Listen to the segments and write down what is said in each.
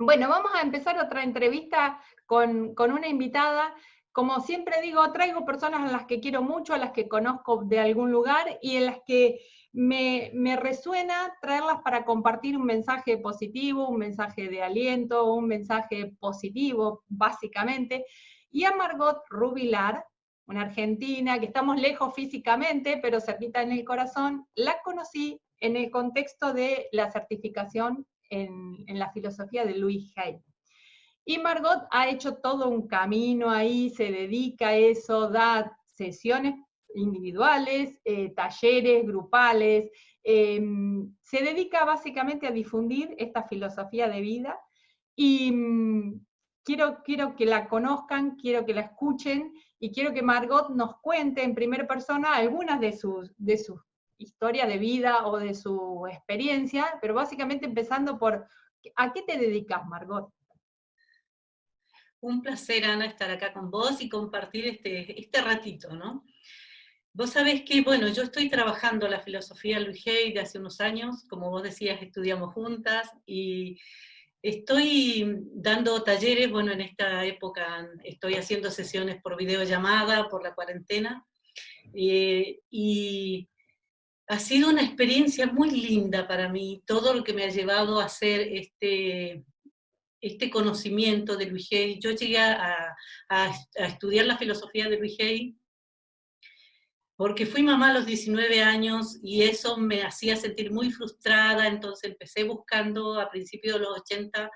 Bueno, vamos a empezar otra entrevista con una invitada. Como siempre digo, traigo personas a las que quiero mucho, a las que conozco de algún lugar y en las que me resuena traerlas para compartir un mensaje positivo, un mensaje de aliento, un mensaje positivo, básicamente. Y a Margot Rubilar, una argentina que estamos lejos físicamente, pero cerquita en el corazón, la conocí en el contexto de la certificación en la filosofía de Louis Hay. Y Margot ha hecho todo un camino ahí, se dedica a eso, da sesiones individuales, talleres grupales, se dedica básicamente a difundir esta filosofía de vida y quiero que la conozcan, quiero que la escuchen y quiero que Margot nos cuente en primera persona algunas de sus historia de vida o de su experiencia, pero básicamente empezando por, ¿a qué te dedicas, Margot? Un placer, Ana, estar acá con vos y compartir este ratito, ¿no? Vos sabés que, bueno, yo estoy trabajando la filosofía Louis Hay de hace unos años, como vos decías, estudiamos juntas y estoy dando talleres, bueno, en esta época estoy haciendo sesiones por videollamada, por la cuarentena, y ha sido una experiencia muy linda para mí, todo lo que me ha llevado a hacer este conocimiento de Louis Hay. Yo llegué a estudiar la filosofía de Louis Hay porque fui mamá a los 19 años y eso me hacía sentir muy frustrada, entonces empecé buscando a principios de los 80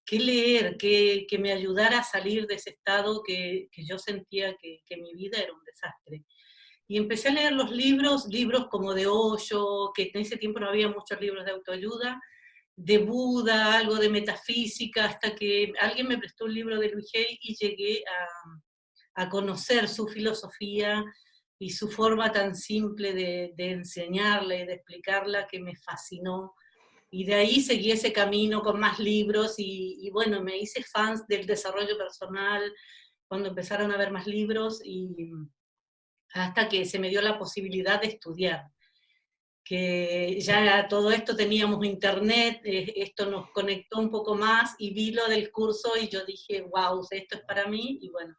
qué leer, que me ayudara a salir de ese estado que yo sentía que mi vida era un desastre. Y empecé a leer los libros, libros como de Osho, que en ese tiempo no había muchos libros de autoayuda, de Buda, algo de metafísica, hasta que alguien me prestó un libro de Louis Hay y llegué a conocer su filosofía y su forma tan simple de enseñarla y de explicarla que me fascinó. Y de ahí seguí ese camino con más libros y bueno, me hice fans del desarrollo personal cuando empezaron a haber más libros y hasta que se me dio la posibilidad de estudiar, que ya todo esto teníamos internet, esto nos conectó un poco más y vi lo del curso y yo dije, wow, esto es para mí y bueno,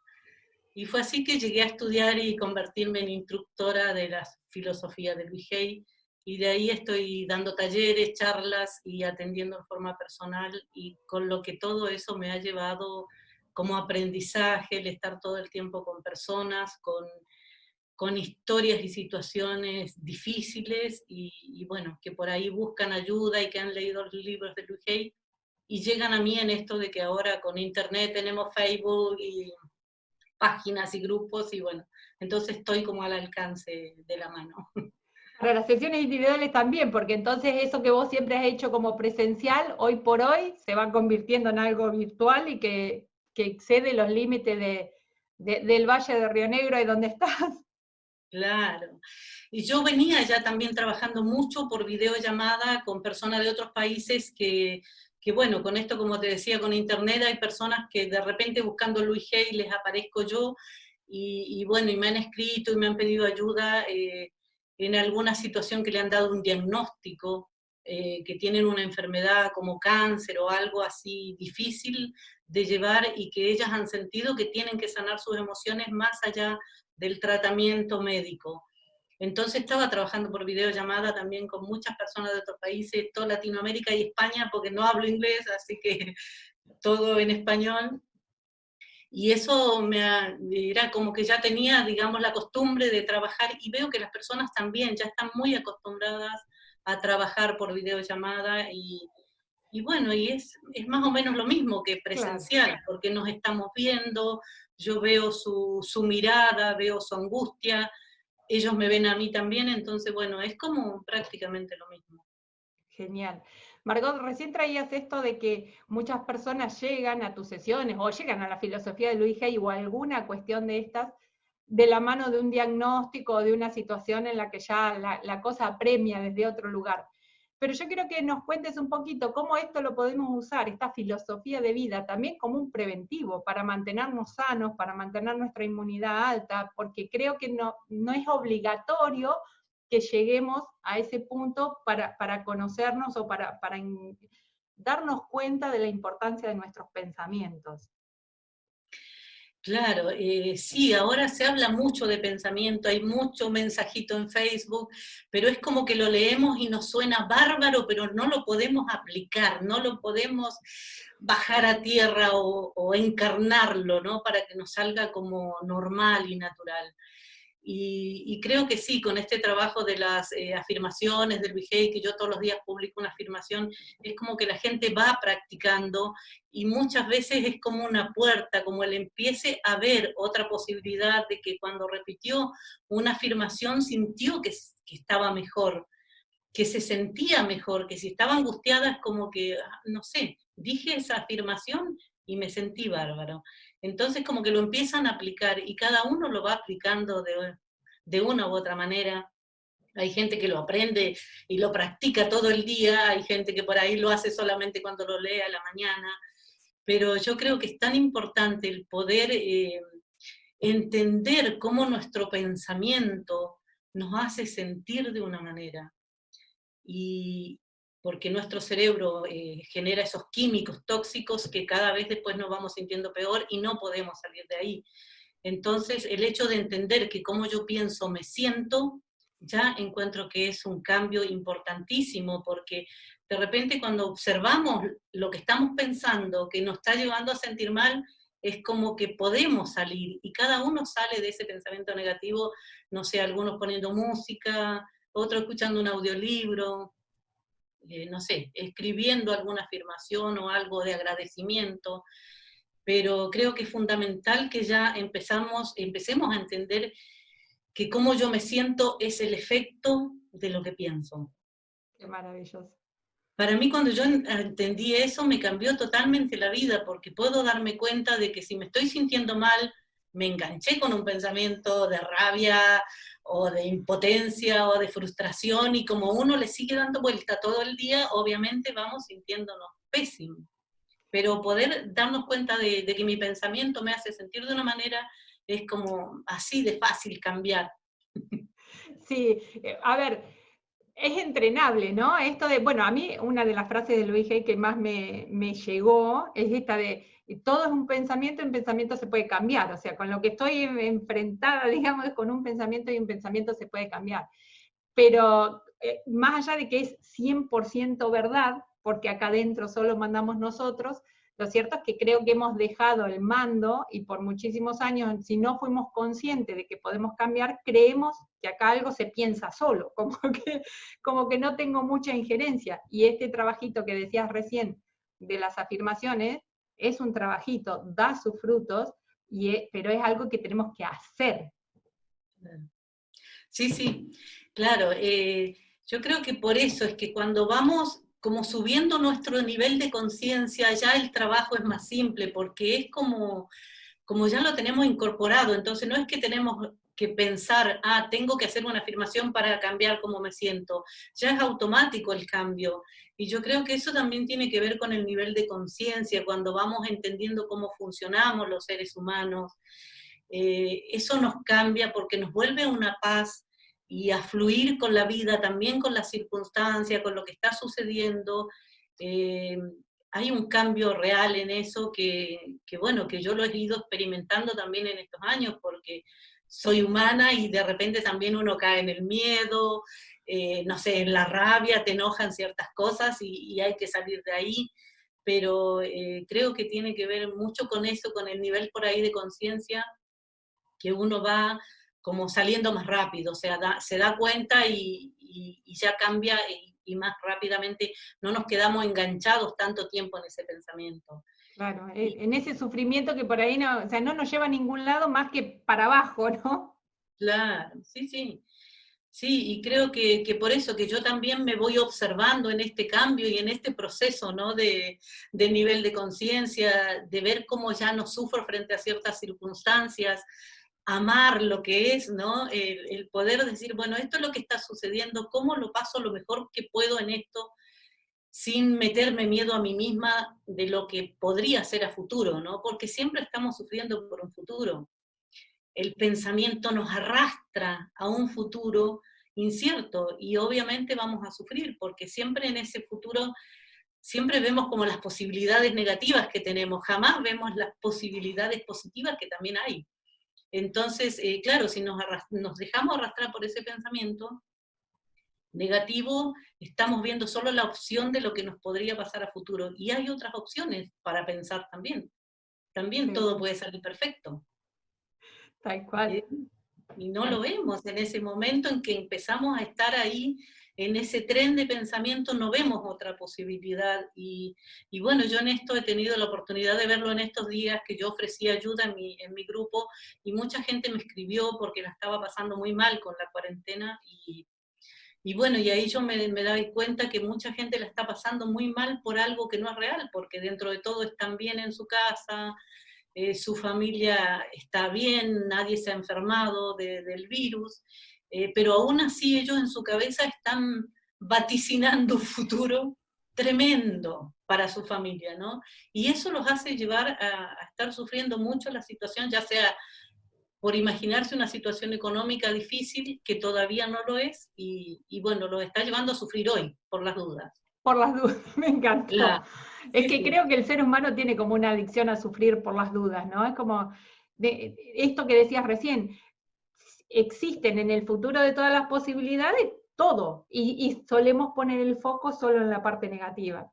y fue así que llegué a estudiar y convertirme en instructora de la filosofía del Louis Hay, y de ahí estoy dando talleres, charlas y atendiendo en forma personal, y con lo que todo eso me ha llevado como aprendizaje, el estar todo el tiempo con personas, con historias y situaciones difíciles, y bueno, que por ahí buscan ayuda y que han leído los libros de Louis Hay, y llegan a mí en esto de que ahora con internet tenemos Facebook y páginas y grupos y bueno, entonces estoy como al alcance de la mano. Para las sesiones individuales también, porque entonces eso que vos siempre has hecho como presencial, hoy por hoy se va convirtiendo en algo virtual y que excede los límites del Valle de Río Negro, de donde estás. Claro. Y yo venía ya también trabajando mucho por videollamada con personas de otros países que bueno, con esto, como te decía, con internet hay personas que de repente buscando Louis Hay les aparezco yo y bueno, y me han escrito y me han pedido ayuda en alguna situación que le han dado un diagnóstico, que tienen una enfermedad como cáncer o algo así difícil de llevar y que ellas han sentido que tienen que sanar sus emociones más allá del tratamiento médico. Entonces estaba trabajando por videollamada también con muchas personas de otros países, toda Latinoamérica y España, porque no hablo inglés, así que todo en español. Y eso era como que ya tenía, digamos, la costumbre de trabajar y veo que las personas también ya están muy acostumbradas a trabajar por videollamada y bueno, y es más o menos lo mismo que Claro. presencial, porque nos estamos viendo, yo veo su mirada, veo su angustia, ellos me ven a mí también, entonces bueno, es como prácticamente lo mismo. Genial. Margot, recién traías esto de que muchas personas llegan a tus sesiones o llegan a la filosofía de Luis Hay o alguna cuestión de estas de la mano de un diagnóstico o de una situación en la que ya la cosa apremia desde otro lugar. Pero yo quiero que nos cuentes un poquito cómo esto lo podemos usar, esta filosofía de vida, también como un preventivo para mantenernos sanos, para mantener nuestra inmunidad alta, porque creo que no es obligatorio que lleguemos a ese punto para conocernos o para darnos cuenta de la importancia de nuestros pensamientos. Claro, sí, ahora se habla mucho de pensamiento, hay mucho mensajito en Facebook, pero es como que lo leemos y nos suena bárbaro, pero no lo podemos aplicar, no lo podemos bajar a tierra o encarnarlo, ¿no? Para que nos salga como normal y natural. Y creo que sí, con este trabajo de las afirmaciones del Vigei, que yo todos los días publico una afirmación, es como que la gente va practicando y muchas veces es como una puerta, como el empiece a ver otra posibilidad de que cuando repitió una afirmación sintió que estaba mejor, que se sentía mejor, que si estaba angustiada es como que, no sé, dije esa afirmación y me sentí bárbaro. Entonces como que lo empiezan a aplicar y cada uno lo va aplicando de una u otra manera. Hay gente que lo aprende y lo practica todo el día, hay gente que por ahí lo hace solamente cuando lo lee a la mañana, pero yo creo que es tan importante el poder entender cómo nuestro pensamiento nos hace sentir de una manera y porque nuestro cerebro genera esos químicos tóxicos que cada vez después nos vamos sintiendo peor y no podemos salir de ahí. Entonces, el hecho de entender que como yo pienso, me siento, ya encuentro que es un cambio importantísimo, porque de repente cuando observamos lo que estamos pensando, que nos está llevando a sentir mal, es como que podemos salir, y cada uno sale de ese pensamiento negativo, no sé, algunos poniendo música, otros escuchando un audiolibro, no sé, escribiendo alguna afirmación o algo de agradecimiento, pero creo que es fundamental que ya empecemos a entender que cómo yo me siento es el efecto de lo que pienso. Qué maravilloso. Para mí cuando yo entendí eso me cambió totalmente la vida, porque puedo darme cuenta de que si me estoy sintiendo mal, me enganché con un pensamiento de rabia o de impotencia o de frustración y como uno le sigue dando vuelta todo el día, obviamente vamos sintiéndonos pésimos. Pero poder darnos cuenta de que mi pensamiento me hace sentir de una manera es como así de fácil cambiar. Sí, a ver, es entrenable, ¿no? Esto de, bueno, a mí una de las frases de Luis Hay que más me llegó es esta de, todo es un pensamiento se puede cambiar, o sea, con lo que estoy enfrentada, digamos, con un pensamiento y un pensamiento se puede cambiar. Pero más allá de que es 100% verdad, porque acá adentro solo mandamos nosotros, lo cierto es que creo que hemos dejado el mando y por muchísimos años, si no fuimos conscientes de que podemos cambiar, creemos que acá algo se piensa solo, como que no tengo mucha injerencia. Y este trabajito que decías recién de las afirmaciones es un trabajito, da sus frutos, pero es algo que tenemos que hacer. Sí, sí, claro. Yo creo que por eso es que cuando vamos como subiendo nuestro nivel de conciencia, ya el trabajo es más simple, porque es como ya lo tenemos incorporado, entonces no es que tenemos que pensar, tengo que hacer una afirmación para cambiar cómo me siento, ya es automático el cambio. Y yo creo que eso también tiene que ver con el nivel de conciencia, cuando vamos entendiendo cómo funcionamos los seres humanos, eso nos cambia porque nos vuelve a una paz y a fluir con la vida, también con las circunstancias, con lo que está sucediendo. Eh, Hay un cambio real en eso bueno, que yo lo he ido experimentando también en estos años, porque soy humana y de repente también uno cae en el miedo, no sé, en la rabia, te enojan ciertas cosas y hay que salir de ahí, pero creo que tiene que ver mucho con eso, con el nivel por ahí de conciencia que uno va como saliendo más rápido, o sea, se da cuenta y ya cambia y más rápidamente no nos quedamos enganchados tanto tiempo en ese pensamiento. Claro, en ese sufrimiento que por ahí no, o sea, no nos lleva a ningún lado más que para abajo, ¿no? Claro, sí, sí. Sí, y creo que por eso que yo también me voy observando en este cambio y en este proceso, ¿no? De nivel de conciencia, de ver cómo ya no sufro frente a ciertas circunstancias, amar lo que es, ¿no? El poder decir, bueno, esto es lo que está sucediendo, ¿cómo lo paso lo mejor que puedo en esto sin meterme miedo a mí misma de lo que podría ser a futuro, ¿no? Porque siempre estamos sufriendo por un futuro. El pensamiento nos arrastra a un futuro incierto y obviamente vamos a sufrir porque siempre en ese futuro siempre vemos como las posibilidades negativas que tenemos, jamás vemos las posibilidades positivas que también hay. Entonces, claro, si nos dejamos arrastrar por ese pensamiento negativo, estamos viendo solo la opción de lo que nos podría pasar a futuro. Y hay otras opciones para pensar también. También Sí, todo puede salir perfecto. tal cual. Y no Tal lo cual. vemos en ese momento en que empezamos a estar ahí, en ese tren de pensamiento, no vemos otra posibilidad. Y bueno, yo en esto he tenido la oportunidad de verlo en estos días, que yo ofrecí ayuda en mi grupo, y mucha gente me escribió porque la estaba pasando muy mal con la cuarentena, y bueno, y ahí yo me doy cuenta que mucha gente la está pasando muy mal por algo que no es real, porque dentro de todo están bien en su casa, su familia está bien, nadie se ha enfermado del virus, pero aún así ellos en su cabeza están vaticinando un futuro tremendo para su familia, ¿no? Y eso los hace llevar a estar sufriendo mucho la situación, ya sea por imaginarse una situación económica difícil que todavía no lo es, y bueno, los está llevando a sufrir hoy, por las dudas. Por las dudas, me encantó. Claro, Es sí, que sí. creo que el ser humano tiene como una adicción a sufrir por las dudas, ¿no? Es como esto que decías recién, existen en el futuro de todas las posibilidades todo, y solemos poner el foco solo en la parte negativa.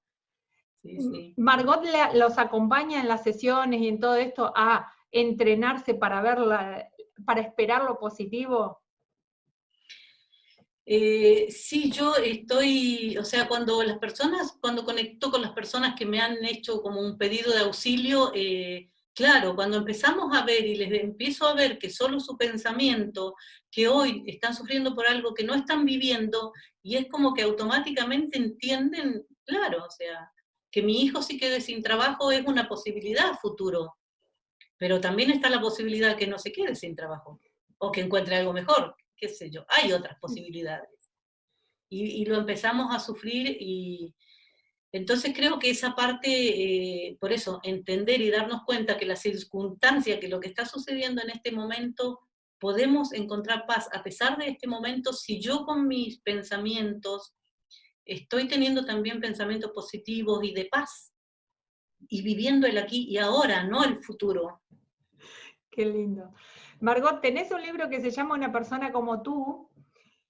Sí, sí. Margot los acompaña en las sesiones y en todo esto a entrenarse para para esperar lo positivo. Sí, yo estoy, o sea, cuando conecto con las personas que me han hecho como un pedido de auxilio, claro, cuando empezamos a ver y les empiezo a ver que solo su pensamiento, que hoy están sufriendo por algo que no están viviendo, y es como que automáticamente entienden, claro, o sea, que mi hijo sí quede sin trabajo es una posibilidad a futuro, pero también está la posibilidad que no se quede sin trabajo, o que encuentre algo mejor, qué sé yo, hay otras posibilidades. Y lo empezamos a sufrir, y entonces creo que esa parte, por eso, entender y darnos cuenta que la circunstancia, que lo que está sucediendo en este momento, podemos encontrar paz a pesar de este momento si yo con mis pensamientos estoy teniendo también pensamientos positivos y de paz, y viviendo el aquí y ahora, no el futuro. Qué lindo. Margot, tenés un libro que se llama Una persona como tú,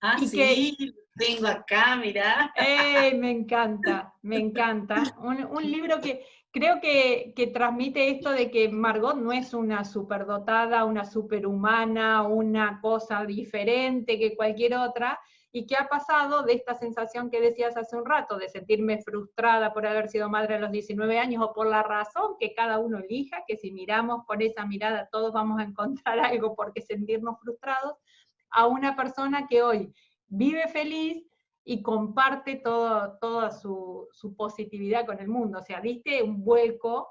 Ah, y que, sí, tengo acá, mirá. me encanta, me encanta. Un libro que creo que transmite esto de que Margot no es una superdotada, una superhumana, una cosa diferente que cualquier otra, y que ha pasado de esta sensación que decías hace un rato, de sentirme frustrada por haber sido madre a los 19 años, o por la razón que cada uno elija, que si miramos con esa mirada todos vamos a encontrar algo por qué sentirnos frustrados, a una persona que hoy vive feliz y comparte toda su positividad con el mundo. O sea, diste un vuelco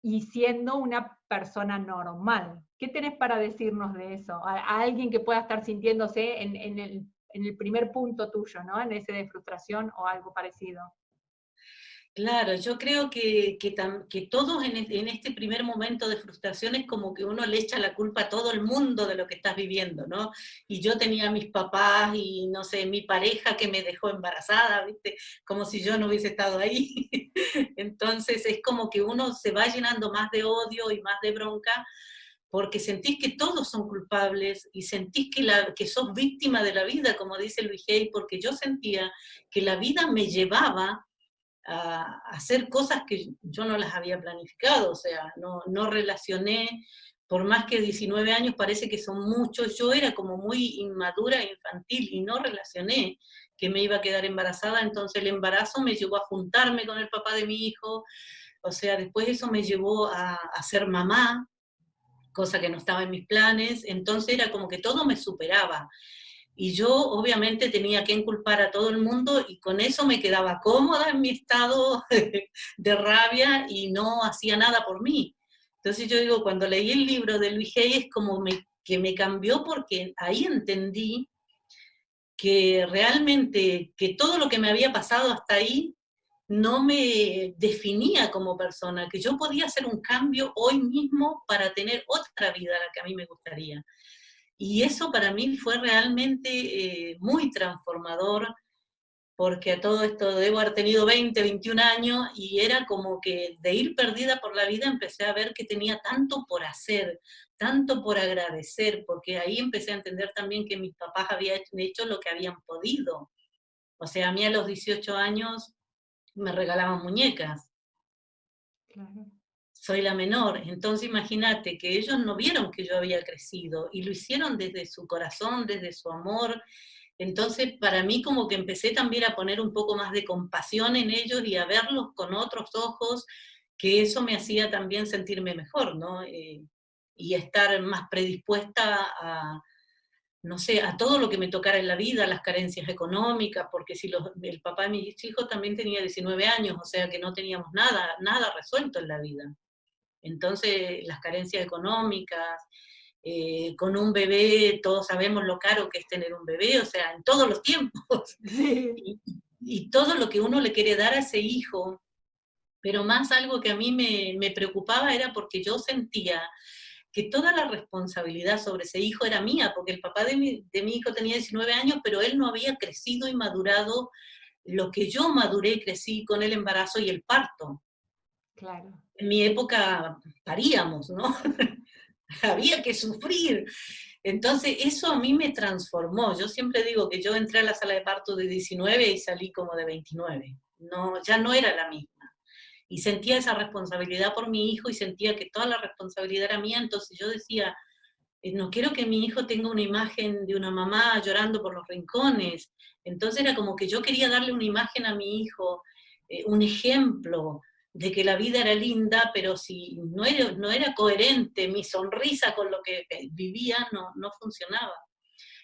y siendo una persona normal. ¿Qué tenés para decirnos de eso? A alguien que pueda estar sintiéndose en el primer punto tuyo, ¿no? En ese de frustración o algo parecido. Claro, yo creo que todos en este primer momento de frustración es como que uno le echa la culpa a todo el mundo de lo que estás viviendo, ¿no? Y yo tenía a mis papás y, no sé, mi pareja que me dejó embarazada, ¿viste? Como si yo no hubiese estado ahí. Entonces es como que uno se va llenando más de odio y más de bronca, porque sentís que todos son culpables y sentís que sos víctima de la vida, como dice Luis Hay, porque yo sentía que la vida me llevaba a hacer cosas que yo no las había planificado, o sea, no relacioné, por más que 19 años parece que son muchos, yo era como muy inmadura e infantil y no relacioné que me iba a quedar embarazada, entonces el embarazo me llevó a juntarme con el papá de mi hijo, o sea, después eso me llevó a ser mamá, cosa que no estaba en mis planes, entonces era como que todo me superaba. Y yo obviamente tenía que inculpar a todo el mundo, y con eso me quedaba cómoda en mi estado de rabia y no hacía nada por mí. Entonces yo digo, cuando leí el libro de Luis Hay es como que me cambió, porque ahí entendí que realmente que todo lo que me había pasado hasta ahí no me definía como persona, que yo podía hacer un cambio hoy mismo para tener otra vida a la que a mí me gustaría. Y eso para mí fue realmente muy transformador, porque a todo esto debo haber tenido 20, 21 años, y era como que de ir perdida por la vida empecé a ver que tenía tanto por hacer, tanto por agradecer, porque ahí empecé a entender también que mis papás habían hecho lo que habían podido. O sea, a mí a los 18 años me regalaban muñecas. Claro. Soy la menor, entonces imagínate que ellos no vieron que yo había crecido y lo hicieron desde su corazón, desde su amor. Entonces para mí como que empecé también a poner un poco más de compasión en ellos y a verlos con otros ojos, que eso me hacía también sentirme mejor, ¿no? Y estar más predispuesta a, no sé, a todo lo que me tocara en la vida, las carencias económicas, porque si el papá de mis hijos también tenía 19 años, o sea que no teníamos nada, nada resuelto en la vida. Entonces, las carencias económicas, con un bebé, todos sabemos lo caro que es tener un bebé, o sea, en todos los tiempos, Sí. y todo lo que uno le quiere dar a ese hijo, pero más algo que a mí me preocupaba era porque yo sentía que toda la responsabilidad sobre ese hijo era mía, porque el papá de mi hijo tenía 19 años, pero él no había crecido y madurado lo que yo maduré y crecí con el embarazo y el parto. Claro. En mi época paríamos, ¿no? Había que sufrir. Entonces, eso a mí me transformó. Yo siempre digo que yo entré a la sala de parto de 19 y salí como de 29. No, ya no era la misma. Y sentía esa responsabilidad por mi hijo y sentía que toda la responsabilidad era mía. Entonces yo decía, no quiero que mi hijo tenga una imagen de una mamá llorando por los rincones. Entonces era como que yo quería darle una imagen a mi hijo, un ejemplo de que la vida era linda, pero si no era coherente mi sonrisa con lo que vivía, no funcionaba.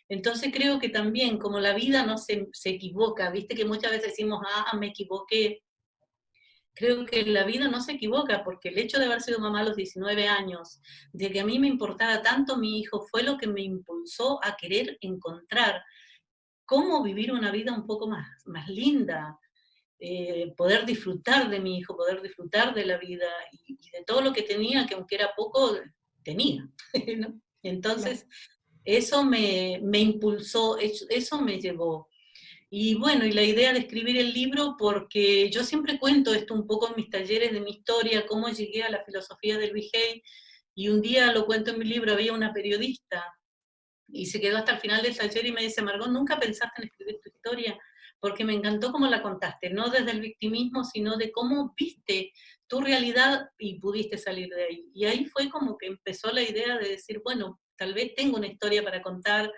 Entonces creo que también, como la vida no se equivoca, viste que muchas veces decimos, me equivoqué. Creo que la vida no se equivoca, porque el hecho de haber sido mamá a los 19 años, de que a mí me importaba tanto mi hijo, fue lo que me impulsó a querer encontrar cómo vivir una vida un poco más linda, poder disfrutar de mi hijo, poder disfrutar de la vida y de todo lo que tenía, que aunque era poco, tenía. ¿No? Claro. Entonces, eso me impulsó, eso me llevó. Y bueno, y la idea de escribir el libro, porque yo siempre cuento esto un poco en mis talleres de mi historia, cómo llegué a la filosofía de Luis Hay, y un día lo cuento en mi libro, había una periodista, y se quedó hasta el final del taller y me dice, Margot, ¿nunca pensaste en escribir tu historia? Porque me encantó cómo la contaste, no desde el victimismo, sino de cómo viste tu realidad y pudiste salir de ahí. Y ahí fue como que empezó la idea de decir, bueno, tal vez tengo una historia para contar,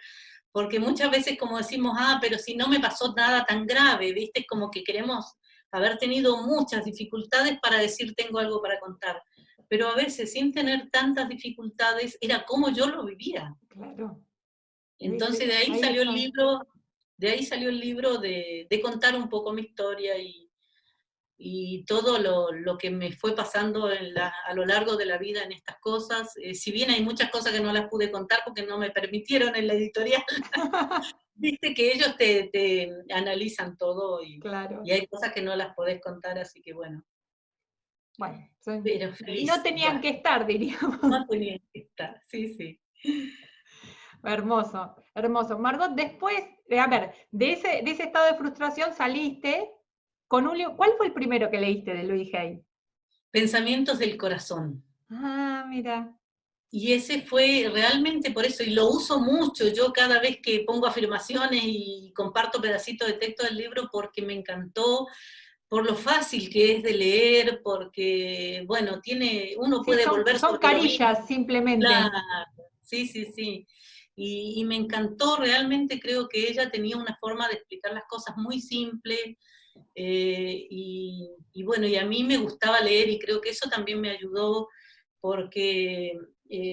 porque muchas veces como decimos, pero si no me pasó nada tan grave, ¿viste? Es como que queremos haber tenido muchas dificultades para decir tengo algo para contar, pero a veces sin tener tantas dificultades era como yo lo vivía. Claro. Entonces ¿Viste? de ahí Ahí salió el está. libro, de contar un poco mi historia y todo lo que me fue pasando a lo largo de la vida en estas cosas. Si bien hay muchas cosas que no las pude contar porque no me permitieron en la editorial, viste que ellos te analizan todo y Claro. hay cosas que no las podés contar, así que bueno, Bueno, pero no feliz tenían igual. que estar, diríamos. No tenía que estar, sí, sí. Hermoso, hermoso. Margot, después, a ver, de ese estado de frustración saliste con un libro. ¿Cuál fue el primero que leíste de Louis Hay? Pensamientos del corazón. Ah, mira. Y ese fue realmente por eso, y lo uso mucho yo cada vez que pongo afirmaciones y comparto pedacitos de texto del libro porque me encantó, por lo fácil que es de leer, porque, bueno, uno Sí, puede son, volver son sobre lo mismo. carillas simplemente. Claro, sí, sí, sí. Y me encantó, realmente creo que ella tenía una forma de explicar las cosas muy simple, y bueno, y a mí me gustaba leer y creo que eso también me ayudó porque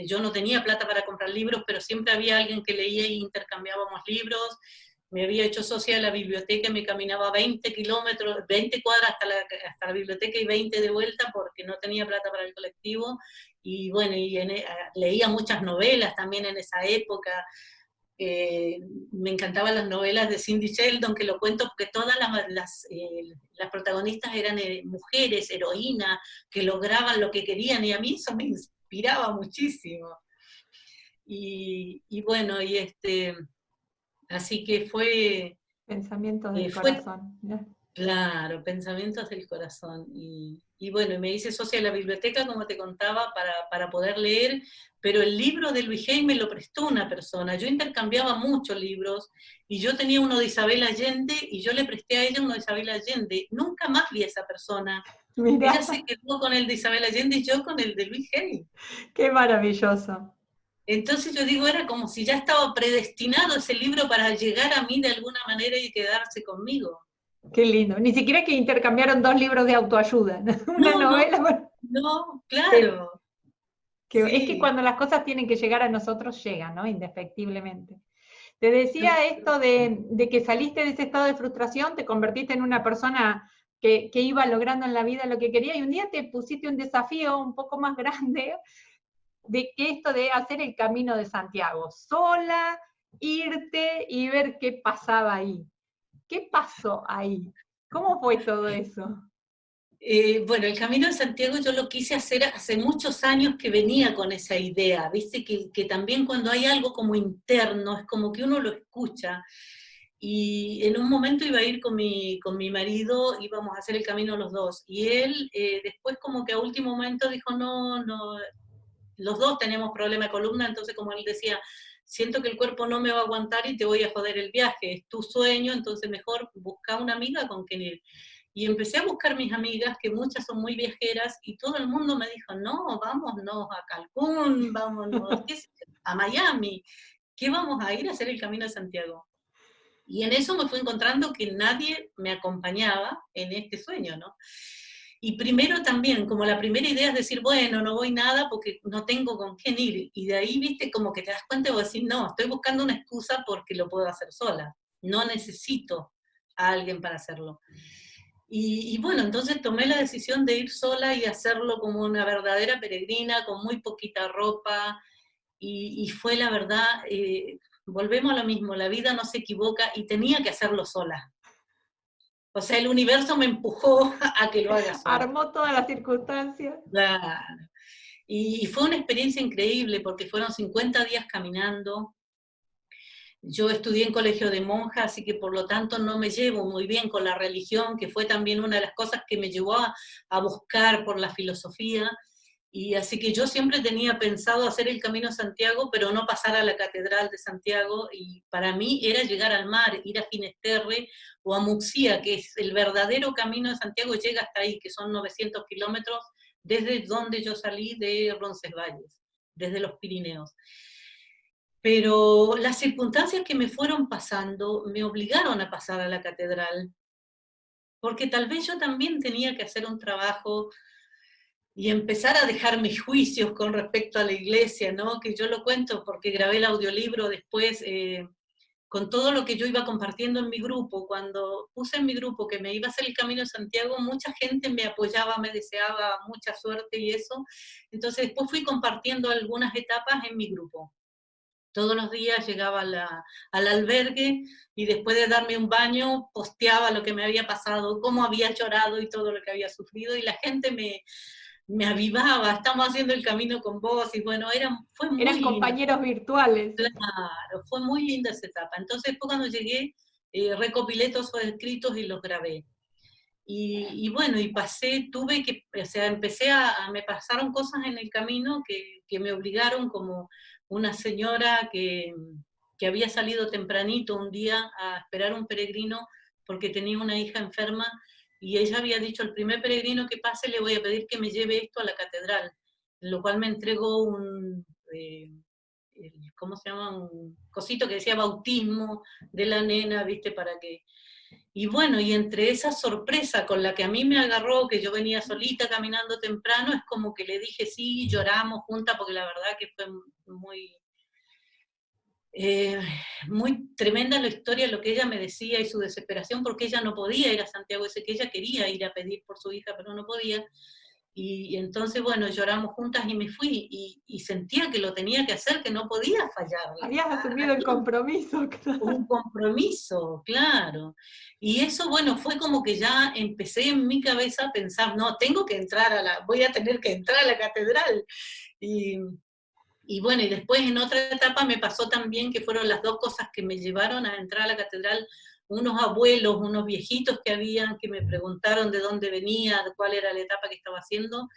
yo no tenía plata para comprar libros, pero siempre había alguien que leía y intercambiábamos libros. Me había hecho socia de la biblioteca y me caminaba 20 kilómetros, 20 cuadras hasta la biblioteca y 20 de vuelta porque no tenía plata para el colectivo. Y bueno, leía muchas novelas también en esa época. Me encantaban las novelas de Cindy Sheldon, que lo cuento porque todas las protagonistas eran mujeres, heroínas, que lograban lo que querían, y a mí eso me inspiraba muchísimo. Y bueno, así que fue Pensamientos del Fue, corazón. ¿No? claro, Pensamientos del Corazón. Y bueno, me hice socia de la biblioteca, como te contaba, para poder leer, pero el libro de Luis Hay me lo prestó una persona. Yo intercambiaba muchos libros, y yo tenía uno de Isabel Allende, y yo le presté a ella uno de Isabel Allende. Nunca más vi a esa persona. Ella Mirá, se quedó con el de Isabel Allende y yo con el de Luis Hay. qué maravilloso. Entonces yo digo, era como si ya estaba predestinado ese libro para llegar a mí de alguna manera y quedarse conmigo. Qué lindo. Ni siquiera que intercambiaron dos libros de autoayuda, ¿no? Una No, no, novela. Bueno, no, qué- claro, es que sí. cuando las cosas tienen que llegar a nosotros, llegan, ¿no? Indefectiblemente. Te decía esto de que saliste de ese estado de frustración, te convertiste en una persona que iba logrando en la vida lo que quería, y un día te pusiste un desafío un poco más grande, de que esto de hacer el Camino de Santiago, sola, irte y ver qué pasaba ahí. ¿Qué pasó ahí? ¿Cómo fue todo eso? Bueno, el Camino de Santiago yo lo quise hacer hace muchos años que venía con esa idea, viste que también cuando hay algo como interno, es como que uno lo escucha. Y en un momento iba a ir con mi marido, íbamos a hacer el camino los dos, y él después como que a último momento dijo, no, no, los dos tenemos problema de columna, entonces como él decía, siento que el cuerpo no me va a aguantar y te voy a joder el viaje, es tu sueño, entonces mejor busca una amiga con quien ir. Y empecé a buscar mis amigas, que muchas son muy viajeras, y todo el mundo me dijo, no, vámonos a Cancún, vámonos, qué sé yo, a Miami, ¿qué vamos a ir a hacer el Camino de Santiago? Y en eso me fui encontrando que nadie me acompañaba en este sueño, ¿no? Y primero también, como la primera idea es decir, bueno, no voy nada porque no tengo con quién ir. Y de ahí, viste, como que te das cuenta y vos decís, no, estoy buscando una excusa porque lo puedo hacer sola. No necesito a alguien para hacerlo. Y bueno, entonces tomé la decisión de ir sola y hacerlo como una verdadera peregrina, con muy poquita ropa, y fue la verdad, volvemos a lo mismo, la vida no se equivoca y tenía que hacerlo sola. O sea, el universo me empujó a que lo haga sola. Armó todas las circunstancias. Claro. Y fue una experiencia increíble porque fueron 50 días caminando. Yo estudié en colegio de monjas, así que por lo tanto no me llevo muy bien con la religión, que fue también una de las cosas que me llevó a buscar por la filosofía. Y así que yo siempre tenía pensado hacer el Camino a Santiago, pero no pasar a la Catedral de Santiago, y para mí era llegar al mar, ir a Finisterre o a Muxía, que es el verdadero Camino de Santiago, llega hasta ahí, que son 900 kilómetros desde donde yo salí de Roncesvalles, desde los Pirineos. Pero las circunstancias que me fueron pasando me obligaron a pasar a la catedral, porque tal vez yo también tenía que hacer un trabajo y empezar a dejar mis juicios con respecto a la iglesia, ¿no? Que yo lo cuento porque grabé el audiolibro después, con todo lo que yo iba compartiendo en mi grupo. Cuando puse en mi grupo que me iba a hacer el Camino de Santiago, mucha gente me apoyaba, me deseaba mucha suerte y eso. Entonces después fui compartiendo algunas etapas en mi grupo. Todos los días llegaba al albergue y después de darme un baño posteaba lo que me había pasado, cómo había llorado y todo lo que había sufrido, y la gente me avivaba, estamos haciendo el camino con vos, y bueno, fue muy Eran linda, compañeros virtuales. claro, fue muy linda esa etapa. Entonces después cuando llegué, recopilé todos esos escritos y los grabé. Y bueno, y pasé, tuve que, o sea, me pasaron cosas en el camino que me obligaron, como una señora que había salido tempranito un día a esperar un peregrino porque tenía una hija enferma, y ella había dicho, al primer peregrino que pase le voy a pedir que me lleve esto a la catedral, en lo cual me entregó ¿cómo se llama? Un cosito que decía bautismo de la nena, ¿viste? Para que... Y bueno, y entre esa sorpresa con la que a mí me agarró, que yo venía solita caminando temprano, es como que le dije sí, lloramos juntas, porque la verdad que fue muy, eh, muy tremenda la historia, lo que ella me decía y su desesperación, porque ella no podía ir a Santiago, dice que ella quería ir a pedir por su hija, pero no podía. Y entonces, bueno, lloramos juntas y me fui, y sentía que lo tenía que hacer, que no podía fallarle. Habías asumido el compromiso, claro. Un compromiso, claro. Y eso, bueno, fue como que ya empecé en mi cabeza a pensar, no, tengo que entrar voy a tener que entrar a la catedral. Y, y bueno, y después en otra etapa me pasó también que fueron las dos cosas que me llevaron a entrar a la catedral unos abuelos, unos viejitos que habían, que me preguntaron de dónde venía, cuál era la etapa que estaba haciendo,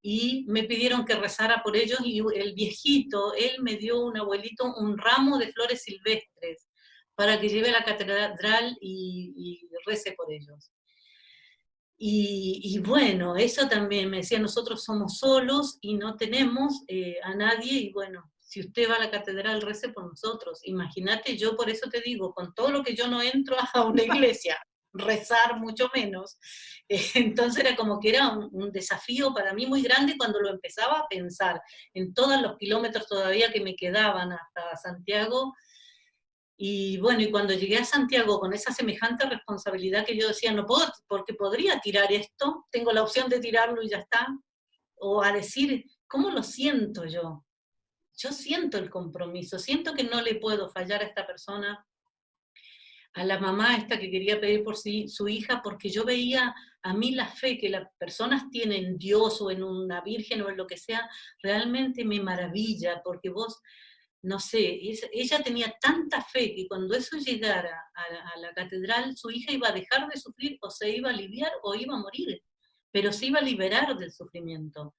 y me pidieron que rezara por ellos, y el viejito, él me dio, un abuelito, un ramo de flores silvestres para que lleve a la catedral y rece por ellos. Y bueno, eso también me decía, nosotros somos solos y no tenemos a nadie, y bueno, si usted va a la catedral, rece por nosotros. Imagínate, yo por eso te digo, con todo lo que yo no entro a una iglesia, rezar mucho menos, entonces era como que era un desafío para mí muy grande cuando lo empezaba a pensar en todos los kilómetros todavía que me quedaban hasta Santiago. Y bueno, y cuando llegué a Santiago con esa semejante responsabilidad que yo decía, no puedo, porque podría tirar esto, tengo la opción de tirarlo y ya está, o a decir, ¿cómo lo siento yo? Yo siento el compromiso, siento que no le puedo fallar a esta persona, a la mamá esta que quería pedir por sí, su hija, porque yo veía a mí la fe que las personas tienen en Dios o en una virgen o en lo que sea, realmente me maravilla, porque vos no sé, ella tenía tanta fe que cuando eso llegara a la catedral, su hija iba a dejar de sufrir, o se iba a aliviar o iba a morir, pero se iba a liberar del sufrimiento.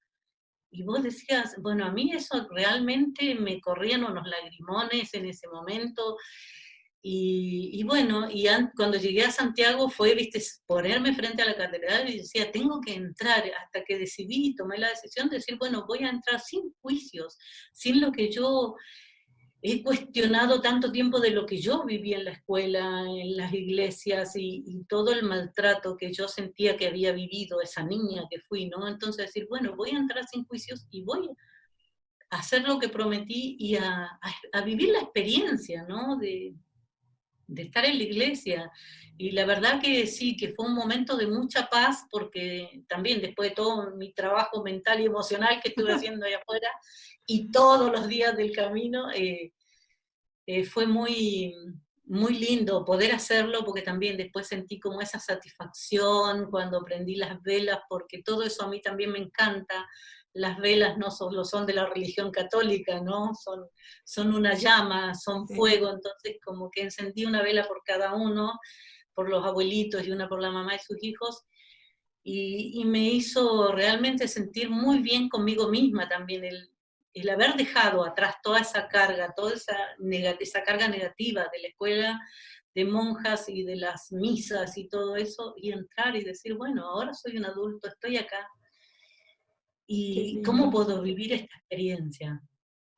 Y vos decías, bueno, a mí eso realmente me corrían unos lagrimones en ese momento. Y bueno, cuando llegué a Santiago fue, viste, ponerme frente a la catedral y decía, tengo que entrar, hasta que decidí y tomé la decisión de decir, bueno, voy a entrar sin juicios, sin lo que yo he cuestionado tanto tiempo de lo que yo viví en la escuela, en las iglesias, y todo el maltrato que yo sentía que había vivido esa niña que fui, ¿no? Entonces decir, bueno, voy a entrar sin juicios y voy a hacer lo que prometí y a vivir la experiencia, ¿no? De estar en la iglesia. Y la verdad que sí, que fue un momento de mucha paz, porque también después de todo mi trabajo mental y emocional que estuve haciendo allá afuera, y todos los días del camino, fue muy, muy lindo poder hacerlo, porque también después sentí como esa satisfacción cuando prendí las velas, porque todo eso a mí también me encanta. Las velas no solo son de la religión católica, ¿no? Son una llama, son Sí. fuego, entonces como que encendí una vela por cada uno, por los abuelitos y una por la mamá y sus hijos, y me hizo realmente sentir muy bien conmigo misma también el haber dejado atrás toda esa carga, toda esa carga negativa de la escuela de monjas y de las misas y todo eso, y entrar y decir, bueno, ahora soy un adulto, estoy acá, Qué y ¿cómo lindo, puedo vivir esta experiencia?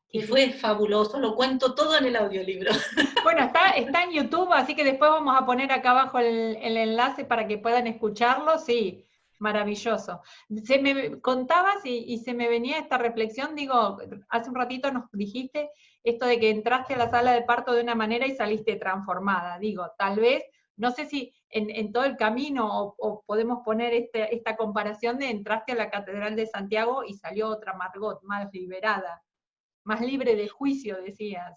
Y qué fue lindo. fabuloso, lo cuento todo en el audiolibro. Bueno, está en YouTube, así que después vamos a poner acá abajo el enlace para que puedan escucharlo. Sí, maravilloso. Se me contabas y se me venía esta reflexión, digo, hace un ratito nos dijiste esto de que entraste a la sala de parto de una manera y saliste transformada. Digo, tal vez, no sé si en todo el camino o podemos poner esta comparación de entraste a la Catedral de Santiago y salió otra Margot, más liberada, más libre de juicio, decías.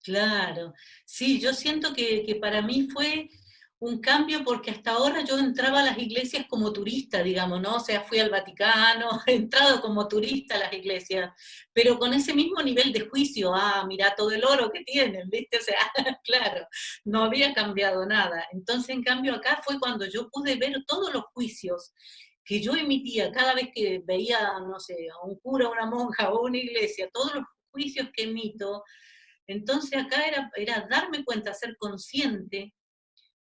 Claro, sí, yo siento que para mí fue un cambio porque hasta ahora yo entraba a las iglesias como turista, digamos, ¿no? O sea, fui al Vaticano, he entrado como turista a las iglesias, pero con ese mismo nivel de juicio, mira todo el oro que tienen, ¿viste? O sea, claro, no había cambiado nada. Entonces, en cambio, acá fue cuando yo pude ver todos los juicios que yo emitía cada vez que veía, no sé, a un cura, a una monja o una iglesia, todos los juicios que emito. Entonces acá era darme cuenta, ser consciente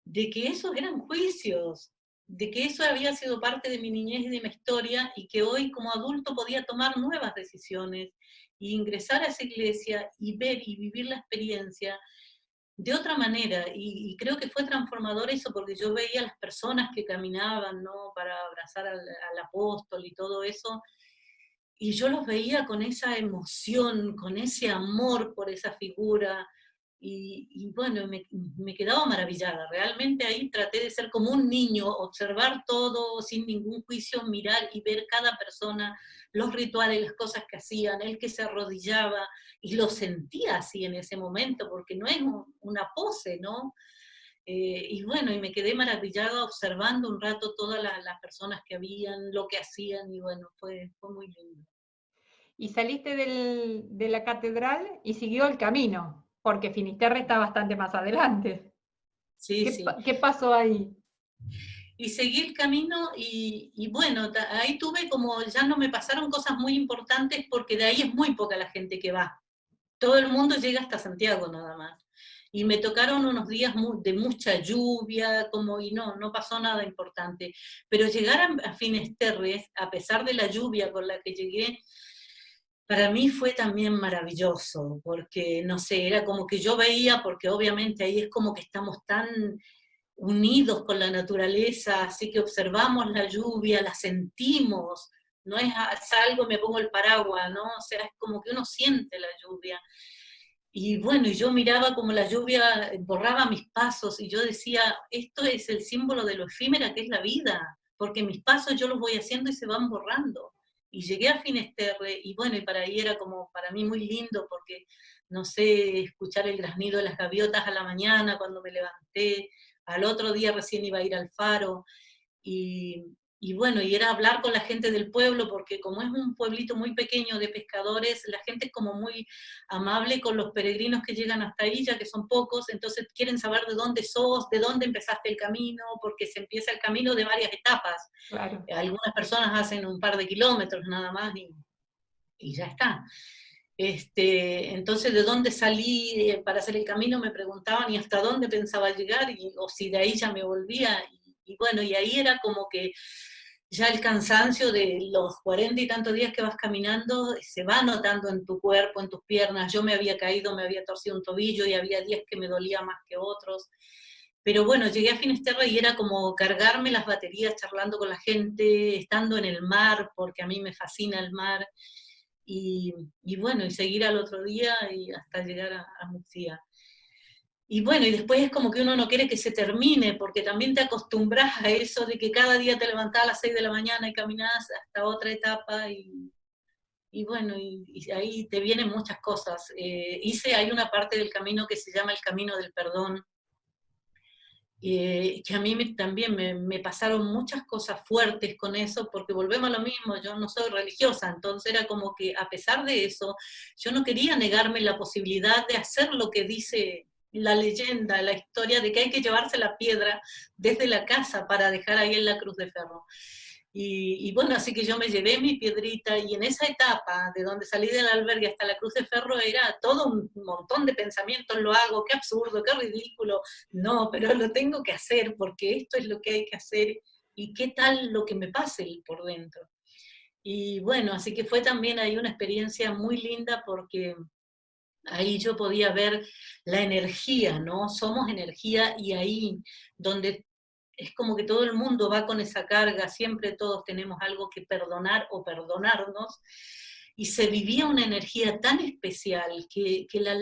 de que esos eran juicios, de que eso había sido parte de mi niñez y de mi historia, y que hoy como adulto podía tomar nuevas decisiones y ingresar a esa iglesia y ver y vivir la experiencia de otra manera. Y creo que fue transformador eso, porque yo veía a las personas que caminaban, ¿no? Para abrazar al apóstol y todo eso, y yo los veía con esa emoción, con ese amor por esa figura, y bueno, me quedaba maravillada. Realmente ahí traté de ser como un niño, observar todo sin ningún juicio, mirar y ver cada persona, los rituales, las cosas que hacían, el que se arrodillaba, y lo sentía así en ese momento, porque no es una pose, ¿no? Y bueno, y me quedé maravillada observando un rato todas las personas que habían, lo que hacían, y bueno, fue muy lindo. Y saliste de la catedral y siguió el camino, porque Finisterre está bastante más adelante. Sí, sí. ¿Qué pasó ahí? Y seguí el camino y bueno, ahí tuve como, ya no me pasaron cosas muy importantes porque de ahí es muy poca la gente que va. Todo el mundo llega hasta Santiago nada más. Y me tocaron unos días de mucha lluvia, como, y no pasó nada importante. Pero llegar a Finisterre, a pesar de la lluvia con la que llegué, para mí fue también maravilloso, porque, no sé, era como que yo veía, porque obviamente ahí es como que estamos tan unidos con la naturaleza, así que observamos la lluvia, la sentimos, no es salgo y me pongo el paraguas, ¿no? O sea, es como que uno siente la lluvia. Y bueno, y yo miraba como la lluvia borraba mis pasos y yo decía, esto es el símbolo de lo efímera que es la vida, porque mis pasos yo los voy haciendo y se van borrando. Y llegué a Finisterre y bueno, y para ahí era como para mí muy lindo porque, no sé, escuchar el graznido de las gaviotas a la mañana cuando me levanté, al otro día recién iba a ir al faro, y, y bueno, y era hablar con la gente del pueblo, porque como es un pueblito muy pequeño de pescadores, la gente es como muy amable con los peregrinos que llegan hasta ahí, ya que son pocos, entonces quieren saber de dónde sos, de dónde empezaste el camino, porque se empieza el camino de varias etapas. Claro. Algunas personas hacen un par de kilómetros nada más y ya está. Entonces, ¿de dónde salí para hacer el camino? Me preguntaban y hasta dónde pensaba llegar, o si de ahí ya me volvía. Y bueno, y ahí era como que ya el cansancio de los 40 y tantos días que vas caminando se va notando en tu cuerpo, en tus piernas. Yo me había caído, me había torcido un tobillo y había días que me dolía más que otros. Pero bueno, llegué a Finisterre y era como cargarme las baterías charlando con la gente, estando en el mar, porque a mí me fascina el mar, y bueno, y seguir al otro día y hasta llegar a Murcia. Y bueno, y después es como que uno no quiere que se termine, porque también te acostumbras a eso de que cada día te levantás a las 6 de la mañana y caminás hasta otra etapa, y bueno, y ahí te vienen muchas cosas. Hay una parte del camino que se llama el Camino del Perdón, que a mí también me pasaron muchas cosas fuertes con eso, porque volvemos a lo mismo, yo no soy religiosa, entonces era como que a pesar de eso, yo no quería negarme la posibilidad de hacer lo que dice la leyenda, la historia de que hay que llevarse la piedra desde la casa para dejar ahí en la cruz de ferro. Y bueno, así que yo me llevé mi piedrita y en esa etapa de donde salí del albergue hasta la Cruz de Ferro era todo un montón de pensamientos, lo hago, qué absurdo, qué ridículo, no, pero lo tengo que hacer porque esto es lo que hay que hacer y qué tal lo que me pase por dentro. Y bueno, así que fue también ahí una experiencia muy linda porque ahí yo podía ver la energía, ¿no? Somos energía y ahí donde es como que todo el mundo va con esa carga, siempre todos tenemos algo que perdonar o perdonarnos, y se vivía una energía tan especial que las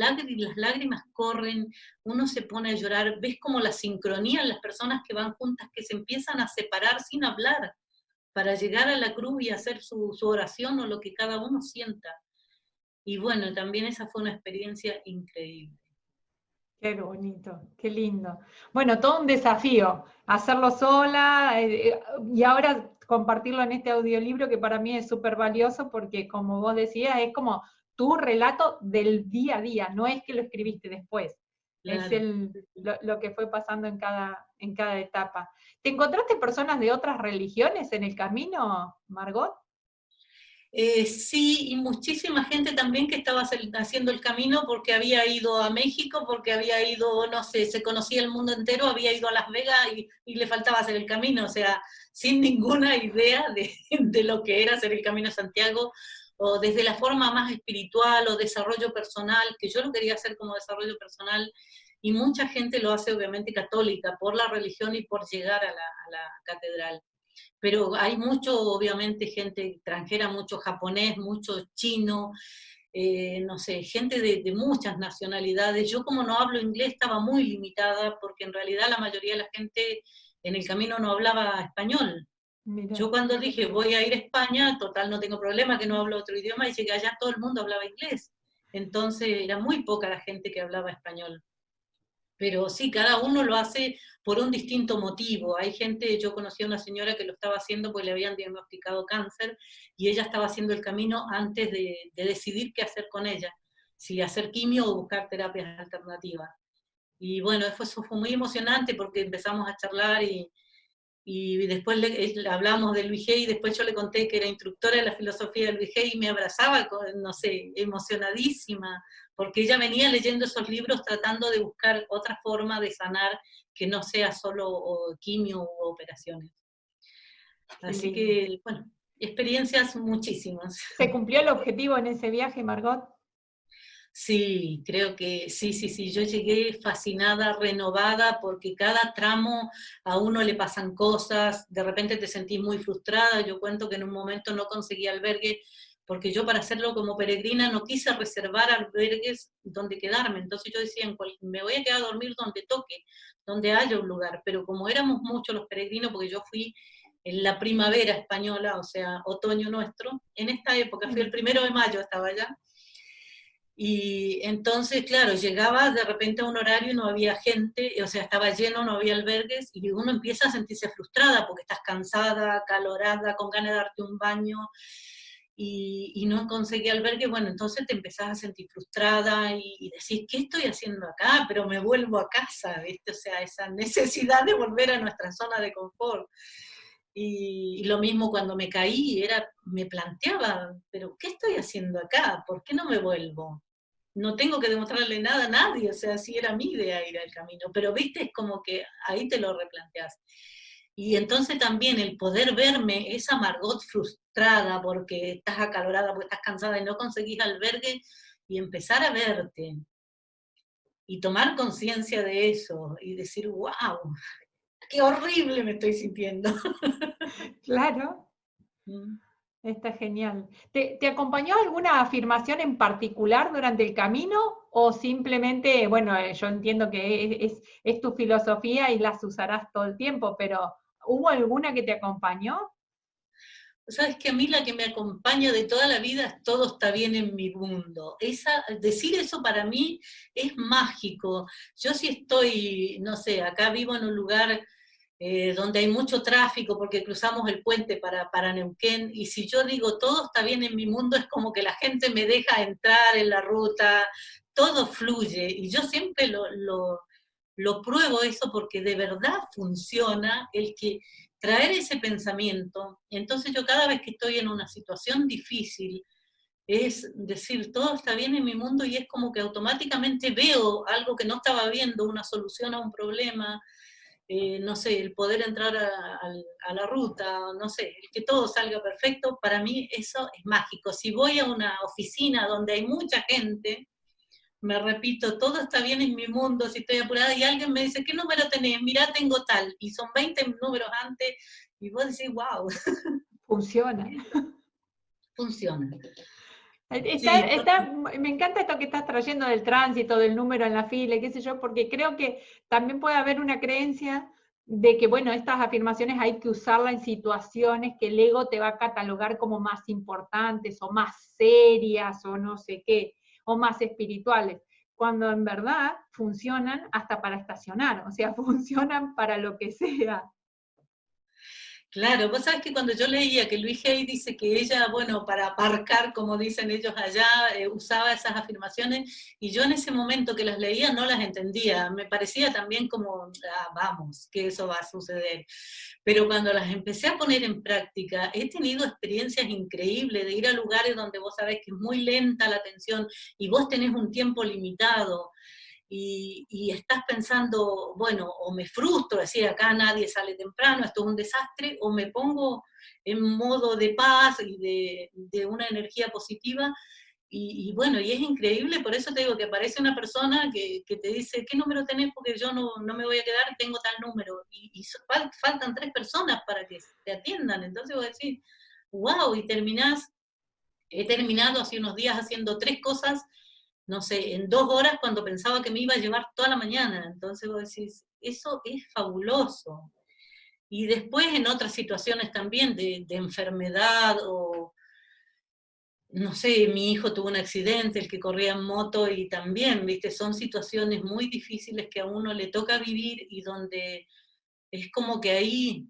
lágrimas corren, uno se pone a llorar, ves como la sincronía en las personas que van juntas, que se empiezan a separar sin hablar, para llegar a la cruz y hacer su oración o lo que cada uno sienta. Y bueno, también esa fue una experiencia increíble. Qué bonito, qué lindo. Bueno, todo un desafío, hacerlo sola y ahora compartirlo en este audiolibro que para mí es súper valioso porque como vos decías, es como tu relato del día a día, no es que lo escribiste después, es Claro. lo que fue pasando en cada etapa. ¿Te encontraste personas de otras religiones en el camino, Margot? Sí, y muchísima gente también que estaba haciendo el camino porque había ido a México, porque había ido, no sé, se conocía el mundo entero, había ido a Las Vegas y le faltaba hacer el camino, o sea, sin ninguna idea de lo que era hacer el Camino a Santiago, o desde la forma más espiritual o desarrollo personal, que yo lo quería hacer como desarrollo personal, y mucha gente lo hace obviamente católica, por la religión y por llegar a la catedral. Pero hay mucho, obviamente, gente extranjera, mucho japonés, mucho chino, no sé, gente de muchas nacionalidades. Yo como no hablo inglés estaba muy limitada porque en realidad la mayoría de la gente en el camino no hablaba español. Mira, Yo cuando dije voy a ir a España, total no tengo problema que no hablo otro idioma, y llegué allá todo el mundo hablaba inglés. Entonces era muy poca la gente que hablaba español. Pero sí, cada uno lo hace por un distinto motivo. Hay gente, yo conocí a una señora que lo estaba haciendo porque le habían diagnosticado cáncer y ella estaba haciendo el camino antes de decidir qué hacer con ella, si hacer quimio o buscar terapias alternativas. Y bueno, eso fue muy emocionante porque empezamos a charlar y después hablamos del Luis Hay, y después yo le conté que era instructora de la filosofía del Luis Hay y me abrazaba, no sé, emocionadísima, porque ella venía leyendo esos libros tratando de buscar otra forma de sanar que no sea solo quimio u operaciones. Qué Así lindo. que, bueno, experiencias muchísimas. ¿Se cumplió el objetivo en ese viaje, Margot? Sí, creo que sí, sí, sí. Yo llegué fascinada, renovada, porque cada tramo a uno le pasan cosas, de repente te sentís muy frustrada. Yo cuento que en un momento no conseguí albergue, porque yo para hacerlo como peregrina no quise reservar albergues donde quedarme. Entonces yo decía, me voy a quedar a dormir donde toque, donde haya un lugar. Pero como éramos muchos los peregrinos, porque yo fui en la primavera española, o sea, otoño nuestro, en esta época, fui el 1 de mayo, estaba allá. Y entonces, claro, llegaba de repente a un horario y no había gente, o sea, estaba lleno, no había albergues, y uno empieza a sentirse frustrada porque estás cansada, acalorada, con ganas de darte un baño, y no conseguí albergue. Bueno, entonces te empezás a sentir frustrada y decís, ¿qué estoy haciendo acá? Pero me vuelvo a casa, ¿viste? O sea, esa necesidad de volver a nuestra zona de confort. Y lo mismo cuando me caí, me planteaba, pero ¿qué estoy haciendo acá? ¿Por qué no me vuelvo? No tengo que demostrarle nada a nadie, o sea, sí era mi idea ir al camino, pero viste, es como que ahí te lo replanteas. Y entonces también el poder verme, esa Margot frustrada porque estás acalorada, porque estás cansada y no conseguís albergue, y empezar a verte y tomar conciencia de eso y decir, wow, qué horrible me estoy sintiendo. Claro, está genial. ¿Te acompañó alguna afirmación en particular durante el camino o simplemente, bueno, yo entiendo que es tu filosofía y las usarás todo el tiempo, pero ¿hubo alguna que te acompañó? Sabes que a mí la que me acompaña de toda la vida es todo está bien en mi mundo. Decir eso para mí es mágico. Yo si estoy, no sé, acá vivo en un lugar donde hay mucho tráfico porque cruzamos el puente para Neuquén, y si yo digo todo está bien en mi mundo, es como que la gente me deja entrar en la ruta, todo fluye, y yo siempre lo pruebo eso porque de verdad funciona el que traer ese pensamiento. Entonces yo cada vez que estoy en una situación difícil, es decir, todo está bien en mi mundo, y es como que automáticamente veo algo que no estaba viendo, una solución a un problema, no sé, el poder entrar a la ruta, no sé, el que todo salga perfecto, para mí eso es mágico. Si voy a una oficina donde hay mucha gente, me repito, todo está bien en mi mundo, si estoy apurada y alguien me dice, ¿qué número tenés? Mirá, tengo tal, y son 20 números antes, y vos decís, wow, Funciona. funciona. Sí, Me encanta esto que estás trayendo del tránsito, del número en la fila, qué sé yo, porque creo que también puede haber una creencia de que, bueno, estas afirmaciones hay que usarlas en situaciones que el ego te va a catalogar como más importantes o más serias o no sé qué, o más espirituales, cuando en verdad funcionan hasta para estacionar, o sea, funcionan para lo que sea. claro, vos sabés que cuando yo leía que Luis Hay dice que ella, bueno, para aparcar, como dicen ellos allá, usaba esas afirmaciones, y yo en ese momento que las leía no las entendía, me parecía también como, vamos, que eso va a suceder. Pero cuando las empecé a poner en práctica, he tenido experiencias increíbles de ir a lugares donde vos sabés que es muy lenta la atención y vos tenés un tiempo limitado, y estás pensando, bueno, o me frustro, decir, acá nadie sale temprano, esto es un desastre, o me pongo en modo de paz y de una energía positiva, y bueno, y es increíble, por eso te digo que aparece una persona que te dice, ¿qué número tenés? Porque yo no me voy a quedar, tengo tal número, y faltan 3 personas para que te atiendan, entonces vos decís, wow, y he terminado hace unos días haciendo 3 cosas, no sé, en 2 horas cuando pensaba que me iba a llevar toda la mañana. Entonces vos decís, eso es fabuloso. Y después en otras situaciones también de enfermedad o, no sé, mi hijo tuvo un accidente, el que corría en moto, y también, viste, son situaciones muy difíciles que a uno le toca vivir y donde es como que ahí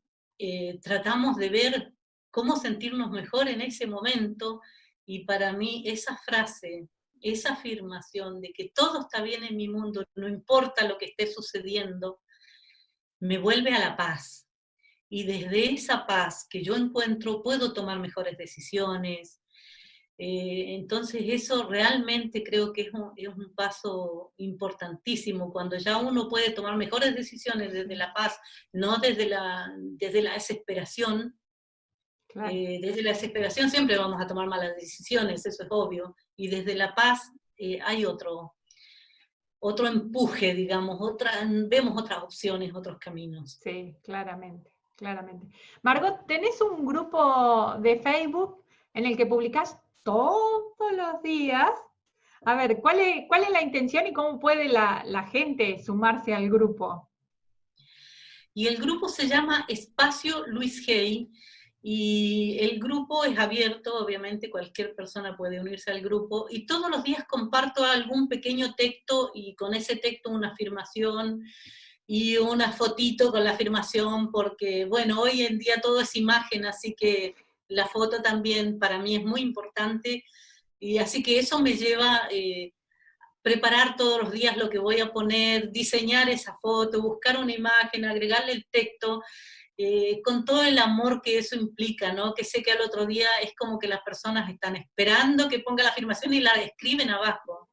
tratamos de ver cómo sentirnos mejor en ese momento, y para mí esa frase esa afirmación de que todo está bien en mi mundo, no importa lo que esté sucediendo, me vuelve a la paz. Y desde esa paz que yo encuentro puedo tomar mejores decisiones. Entonces eso realmente creo que es un paso importantísimo, cuando ya uno puede tomar mejores decisiones desde la paz, no desde la desesperación. Claro. Desde la desesperación siempre vamos a tomar malas decisiones, eso es obvio, y desde la paz hay otro empuje, digamos, vemos otras opciones, otros caminos. Sí, claramente, claramente. Margot, ¿tenés un grupo de Facebook en el que publicás todos los días? A ver, cuál es la intención y cómo puede la gente sumarse al grupo? Y el grupo se llama Espacio Luis Hay, y el grupo es abierto, obviamente cualquier persona puede unirse al grupo, y todos los días comparto algún pequeño texto, y con ese texto una afirmación, y una fotito con la afirmación, porque bueno, hoy en día todo es imagen, así que la foto también para mí es muy importante, y así que eso me lleva preparar todos los días lo que voy a poner, diseñar esa foto, buscar una imagen, agregarle el texto, con todo el amor que eso implica, ¿no? Que sé que al otro día es como que las personas están esperando que ponga la afirmación y la escriben abajo.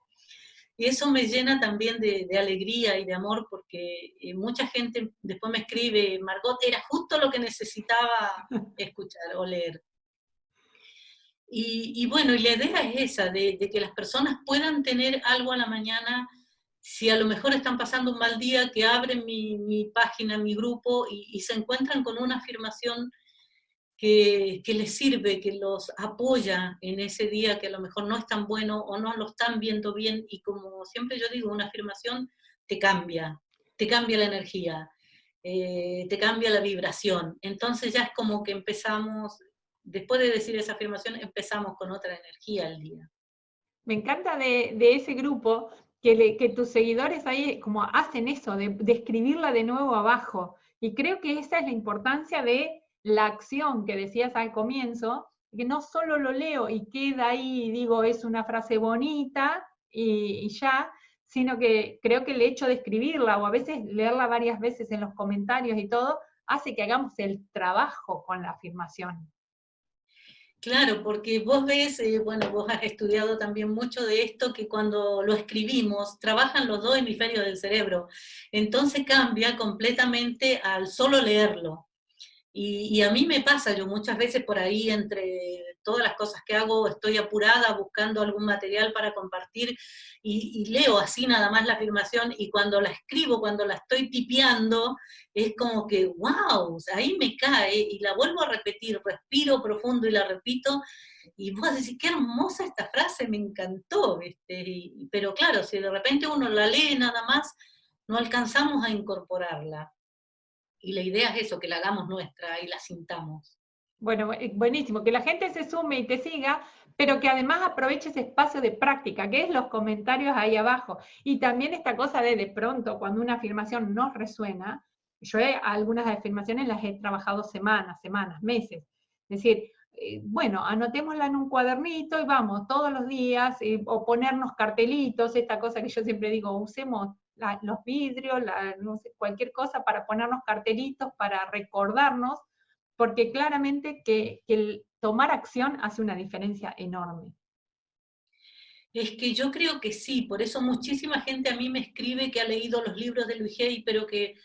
Y eso me llena también de alegría y de amor, porque mucha gente después me escribe, Margot, era justo lo que necesitaba escuchar o leer. Y bueno, y la idea es esa, de que las personas puedan tener algo a la mañana, si a lo mejor están pasando un mal día, que abren mi página, mi grupo, y se encuentran con una afirmación que les sirve, que los apoya en ese día que a lo mejor no es tan bueno o no lo están viendo bien, y como siempre yo digo, una afirmación te cambia la energía, te cambia la vibración. Entonces ya es como que empezamos, después de decir esa afirmación, empezamos con otra energía al día. Me encanta de ese grupo que tus seguidores ahí como hacen eso, de escribirla de nuevo abajo. Y creo que esa es la importancia de la acción que decías al comienzo, que no solo lo leo y queda ahí y digo es una frase bonita y ya, sino que creo que el hecho de escribirla o a veces leerla varias veces en los comentarios y todo, hace que hagamos el trabajo con la afirmación. Claro, porque vos ves, bueno, vos has estudiado también mucho de esto, que cuando lo escribimos, trabajan los dos hemisferios del cerebro, entonces cambia completamente al solo leerlo. Y a mí me pasa, yo muchas veces por ahí, entre todas las cosas que hago, estoy apurada buscando algún material para compartir, y leo así nada más la afirmación, y cuando la escribo, cuando la estoy tipeando, es como que, wow, ahí me cae, y la vuelvo a repetir, respiro profundo y la repito, y vos decís, qué hermosa esta frase, me encantó, pero claro, si de repente uno la lee nada más, no alcanzamos a incorporarla. Y la idea es eso, que la hagamos nuestra y la sintamos. Bueno, buenísimo, que la gente se sume y te siga, pero que además aproveche ese espacio de práctica, que es los comentarios ahí abajo. Y también esta cosa de pronto, cuando una afirmación no resuena, yo algunas afirmaciones las he trabajado semanas, meses. Es decir, bueno, anotémosla en un cuadernito y vamos todos los días, o ponernos cartelitos, esta cosa que yo siempre digo, usemos los vidrios, no sé, cualquier cosa para ponernos cartelitos, para recordarnos porque claramente que el tomar acción hace una diferencia enorme. Es que yo creo que sí, por eso muchísima gente a mí me escribe que ha leído los libros de Luis Hay, pero que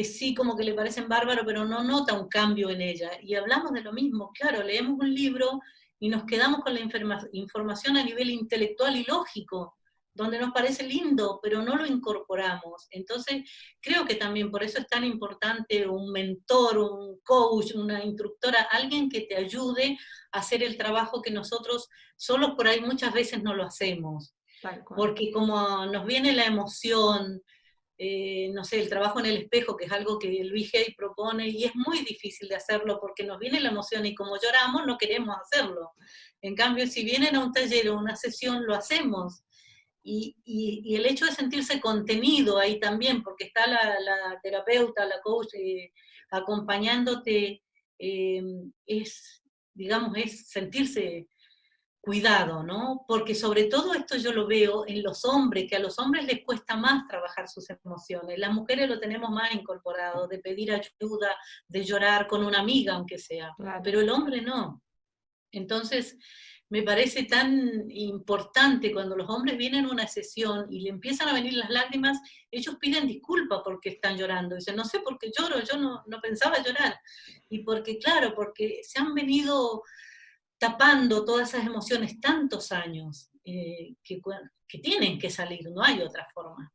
sí, como que le parecen bárbaros, pero no nota un cambio en ella. Y hablamos de lo mismo, claro, leemos un libro y nos quedamos con la información a nivel intelectual y lógico, donde nos parece lindo, pero no lo incorporamos. Entonces, creo que también por eso es tan importante un mentor, un coach, una instructora, alguien que te ayude a hacer el trabajo que nosotros solos por ahí muchas veces no lo hacemos. Tal cual. Porque como nos viene la emoción, no sé, el trabajo en el espejo, que es algo que Luis Hay propone, y es muy difícil de hacerlo porque nos viene la emoción y como lloramos no queremos hacerlo. En cambio, si vienen a un taller o una sesión, lo hacemos. Y el hecho de sentirse contenido ahí también, porque está la terapeuta, la coach acompañándote, es, digamos, es sentirse cuidado, ¿no? Porque sobre todo esto yo lo veo en los hombres, que a los hombres les cuesta más trabajar sus emociones. Las mujeres lo tenemos más incorporado, de pedir ayuda, de llorar con una amiga, aunque sea, Claro. pero el hombre no. Entonces, me parece tan importante cuando los hombres vienen a una sesión y le empiezan a venir las lágrimas, ellos piden disculpas porque están llorando. Dicen, no sé por qué lloro, yo no pensaba llorar. Y porque, claro, porque se han venido tapando todas esas emociones tantos años que tienen que salir, no hay otra forma.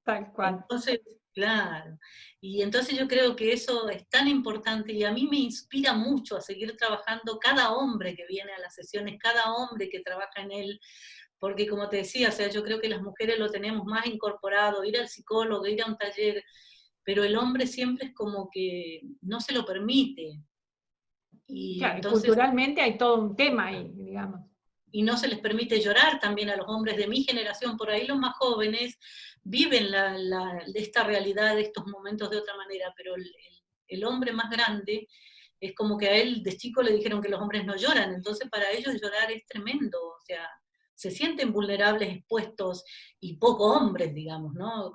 Tal cual. Entonces, claro, y entonces yo creo que eso es tan importante y a mí me inspira mucho a seguir trabajando cada hombre que viene a las sesiones, cada hombre que trabaja en él, porque como te decía, o sea, yo creo que las mujeres lo tenemos más incorporado, ir al psicólogo, ir a un taller, pero el hombre siempre es como que no se lo permite. Y Claro, entonces culturalmente hay todo un tema ahí, digamos. y no se les permite llorar también a los hombres de mi generación, por ahí los más jóvenes viven esta realidad, de estos momentos de otra manera, pero el hombre más grande es como que a él de chico le dijeron que los hombres no lloran, entonces para ellos llorar es tremendo, o sea, se sienten vulnerables, expuestos y poco hombres, digamos, ¿no?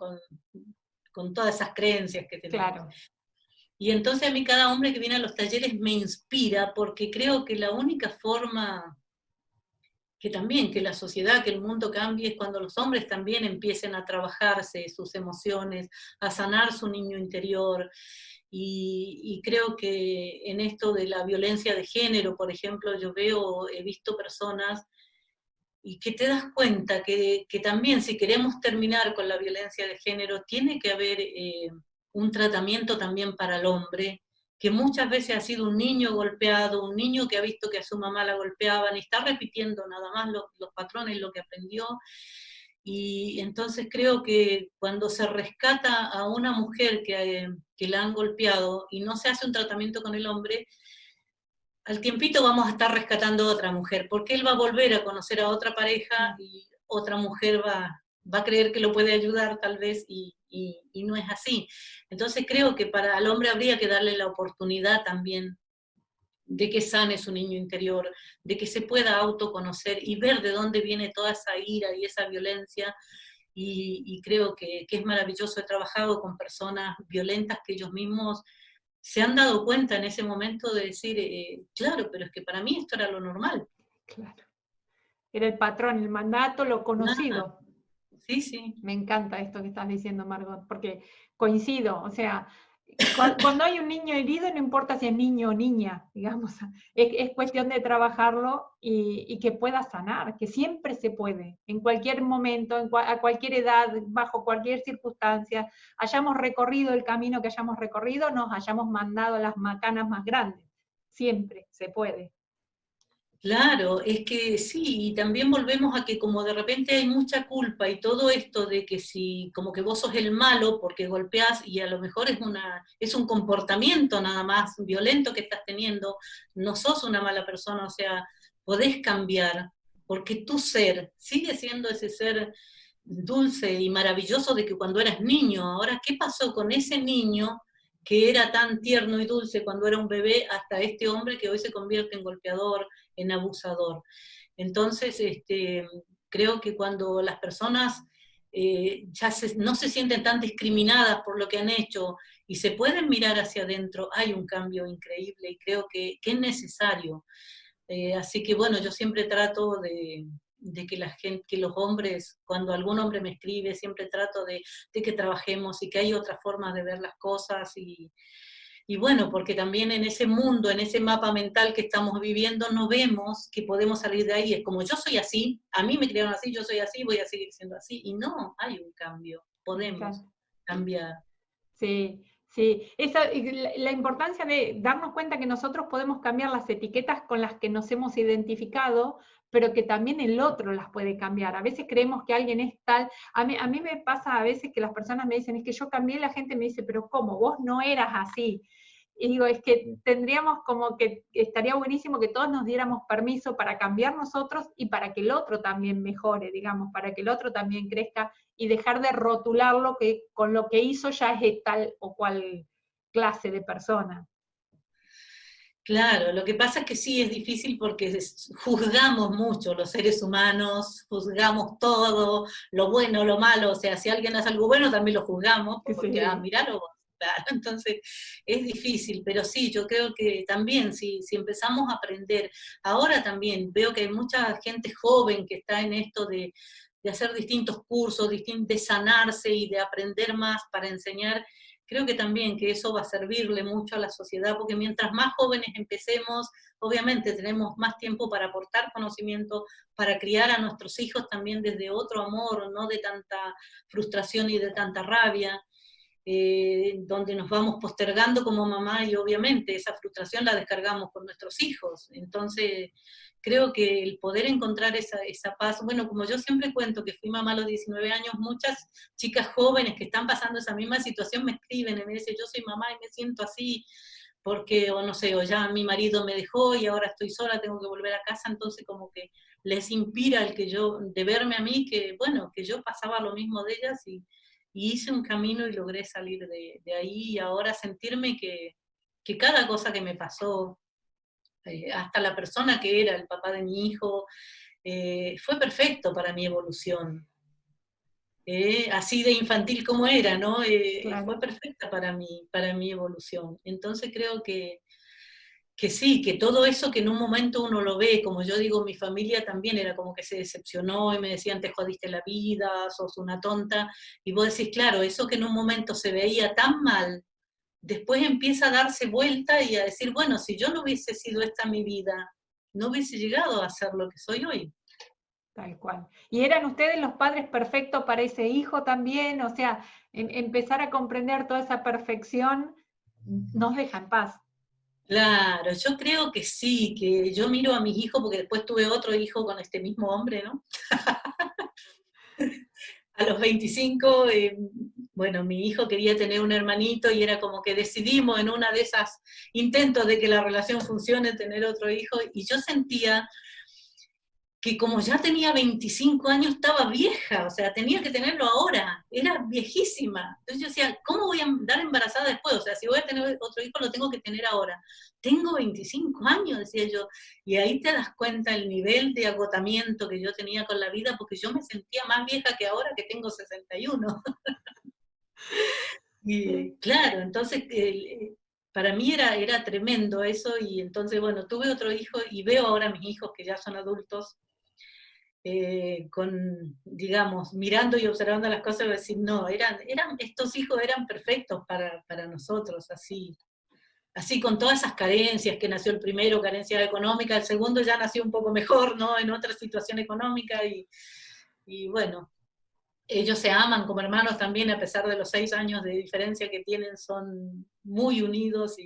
Con todas esas creencias que tenemos. Claro. Y entonces a mí cada hombre que viene a los talleres me inspira porque creo que la única forma que también, que la sociedad, que el mundo cambie, es cuando los hombres también empiecen a trabajarse sus emociones, a sanar su niño interior. Y creo que en esto de la violencia de género, por ejemplo, yo veo, he visto personas y que te das cuenta que también si queremos terminar con la violencia de género, tiene que haber un tratamiento también para el hombre, que muchas veces ha sido un niño golpeado, un niño que ha visto que a su mamá la golpeaban y está repitiendo nada más los patrones, lo que aprendió. Y entonces creo que cuando se rescata a una mujer que la han golpeado y no se hace un tratamiento con el hombre, al tiempito vamos a estar rescatando a otra mujer, porque él va a volver a conocer a otra pareja y otra mujer va a creer que lo puede ayudar tal vez y no es así. Entonces creo que para el hombre habría que darle la oportunidad también de que sane su niño interior, de que se pueda autoconocer y ver de dónde viene toda esa ira y esa violencia. Y creo que es maravilloso. He trabajado con personas violentas que ellos mismos se han dado cuenta en ese momento de decir, claro, pero es que para mí esto era lo normal. Claro. Era el patrón, el mandato, lo Nada. conocido. Sí, sí. Me encanta esto que estás diciendo, Margot, porque coincido, o sea, cuando hay un niño herido, no importa si es niño o niña, digamos, es cuestión de trabajarlo y que pueda sanar, que siempre se puede, en cualquier momento, a cualquier edad, bajo cualquier circunstancia, hayamos recorrido el camino que hayamos recorrido, nos hayamos mandado las macanas más grandes, siempre se puede. Claro, es que sí, y también volvemos a que como de repente hay mucha culpa y todo esto de que si como que vos sos el malo porque golpeás y a lo mejor es un comportamiento nada más violento que estás teniendo, no sos una mala persona, o sea, podés cambiar, porque tu ser sigue siendo ese ser dulce y maravilloso de que cuando eras niño. Ahora, ¿qué pasó con ese niño que era tan tierno y dulce cuando era un bebé hasta este hombre que hoy se convierte en golpeador, en abusador? Entonces, creo que cuando las personas no se sienten tan discriminadas por lo que han hecho y se pueden mirar hacia adentro, hay un cambio increíble y creo que es necesario. Así que bueno, yo siempre trato de que la gente, que los hombres, cuando algún hombre me escribe, siempre trato de que trabajemos y que hay otra forma de ver las cosas y bueno, porque también en ese mundo, en ese mapa mental que estamos viviendo, no vemos que podemos salir de ahí. Es como yo soy así, a mí me criaron así, yo soy así, voy a seguir siendo así. Y no, hay un cambio, Me podemos encanta. cambiar. Sí, sí. La importancia de darnos cuenta que nosotros podemos cambiar las etiquetas con las que nos hemos identificado, pero que también el otro las puede cambiar. A veces creemos que alguien es tal. A mí me pasa a veces que las personas me dicen, es que yo cambié, la gente me dice, pero ¿cómo? Vos no eras así. Y digo, es que tendríamos como que, estaría buenísimo que todos nos diéramos permiso para cambiar nosotros y para que el otro también mejore, digamos, para que el otro también crezca y dejar de rotularlo que con lo que hizo ya es de tal o cual clase de persona. Claro, lo que pasa es que sí es difícil porque juzgamos mucho los seres humanos, juzgamos todo, lo bueno, lo malo, o sea, si alguien hace algo bueno también lo juzgamos, porque, ah, Sí. míralo, claro, entonces es difícil, pero sí, yo creo que también, si empezamos a aprender, ahora también veo que hay mucha gente joven que está en esto de hacer distintos cursos, de sanarse y de aprender más para enseñar. Creo que también que eso va a servirle mucho a la sociedad, porque mientras más jóvenes empecemos, obviamente tenemos más tiempo para aportar conocimiento, para criar a nuestros hijos también desde otro amor, no de tanta frustración y de tanta rabia, donde nos vamos postergando como mamá y obviamente esa frustración la descargamos con nuestros hijos. Entonces, creo que el poder encontrar esa paz, bueno, como yo siempre cuento que fui mamá a los 19 años, muchas chicas jóvenes que están pasando esa misma situación me escriben y me dicen, yo soy mamá y me siento así, porque, o no sé, o ya mi marido me dejó y ahora estoy sola, tengo que volver a casa, entonces como que les inspira el que yo, de verme a mí, que bueno, que yo pasaba lo mismo de ellas y hice un camino y logré salir de ahí y ahora sentirme que cada cosa que me pasó, hasta la persona que era el papá de mi hijo, fue perfecto para mi evolución. Así de infantil como era, ¿no? Fue Claro. perfecta para mi evolución. Entonces creo que sí, que todo eso que en un momento uno lo ve, como yo digo, mi familia también era como que se decepcionó y me decían, te jodiste la vida, sos una tonta, y vos decís, claro, eso que en un momento se veía tan mal, después empieza a darse vuelta y a decir, bueno, si yo no hubiese sido esta mi vida, no hubiese llegado a ser lo que soy hoy. Tal cual. ¿Y eran ustedes los padres perfectos para ese hijo también? O sea, empezar a comprender toda esa perfección nos deja en paz. Claro, yo creo que sí, que yo miro a mis hijos, porque después tuve otro hijo con este mismo hombre, ¿no? A los 25, bueno, mi hijo quería tener un hermanito y era como que decidimos en una de esas intentos de que la relación funcione tener otro hijo y yo sentía que como ya tenía 25 años estaba vieja, o sea, tenía que tenerlo ahora, era viejísima. Entonces yo decía, ¿cómo voy a dar embarazada después? O sea, si voy a tener otro hijo lo tengo que tener ahora. Tengo 25 años, decía yo, y ahí te das cuenta el nivel de agotamiento que yo tenía con la vida, porque yo me sentía más vieja que ahora que tengo 61. Sí. Y claro, entonces para mí era tremendo eso, y entonces, bueno, tuve otro hijo y veo ahora a mis hijos que ya son adultos, con, digamos, mirando y observando las cosas y decir, no, estos hijos eran perfectos para nosotros, así con todas esas carencias, que nació el primero, carencia económica, el segundo ya nació un poco mejor, ¿no? En otra situación económica y bueno, ellos se aman como hermanos también, a pesar de los 6 años de diferencia que tienen, son muy unidos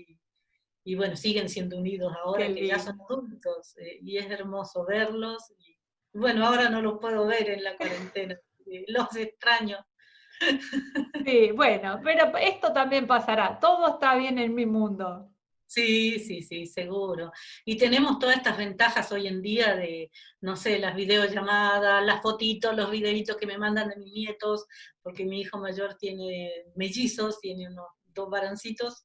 y bueno, siguen siendo unidos Qué ahora que ya son lindo. adultos, y es hermoso verlos. Y bueno, ahora no los puedo ver en la cuarentena, los extraño. Sí, bueno, pero esto también pasará. Todo está bien en mi mundo. Sí, sí, sí, seguro. Y tenemos todas estas ventajas hoy en día de, no sé, las videollamadas, las fotitos, los videitos que me mandan de mis nietos, porque mi hijo mayor tiene mellizos, tiene unos 2 varoncitos,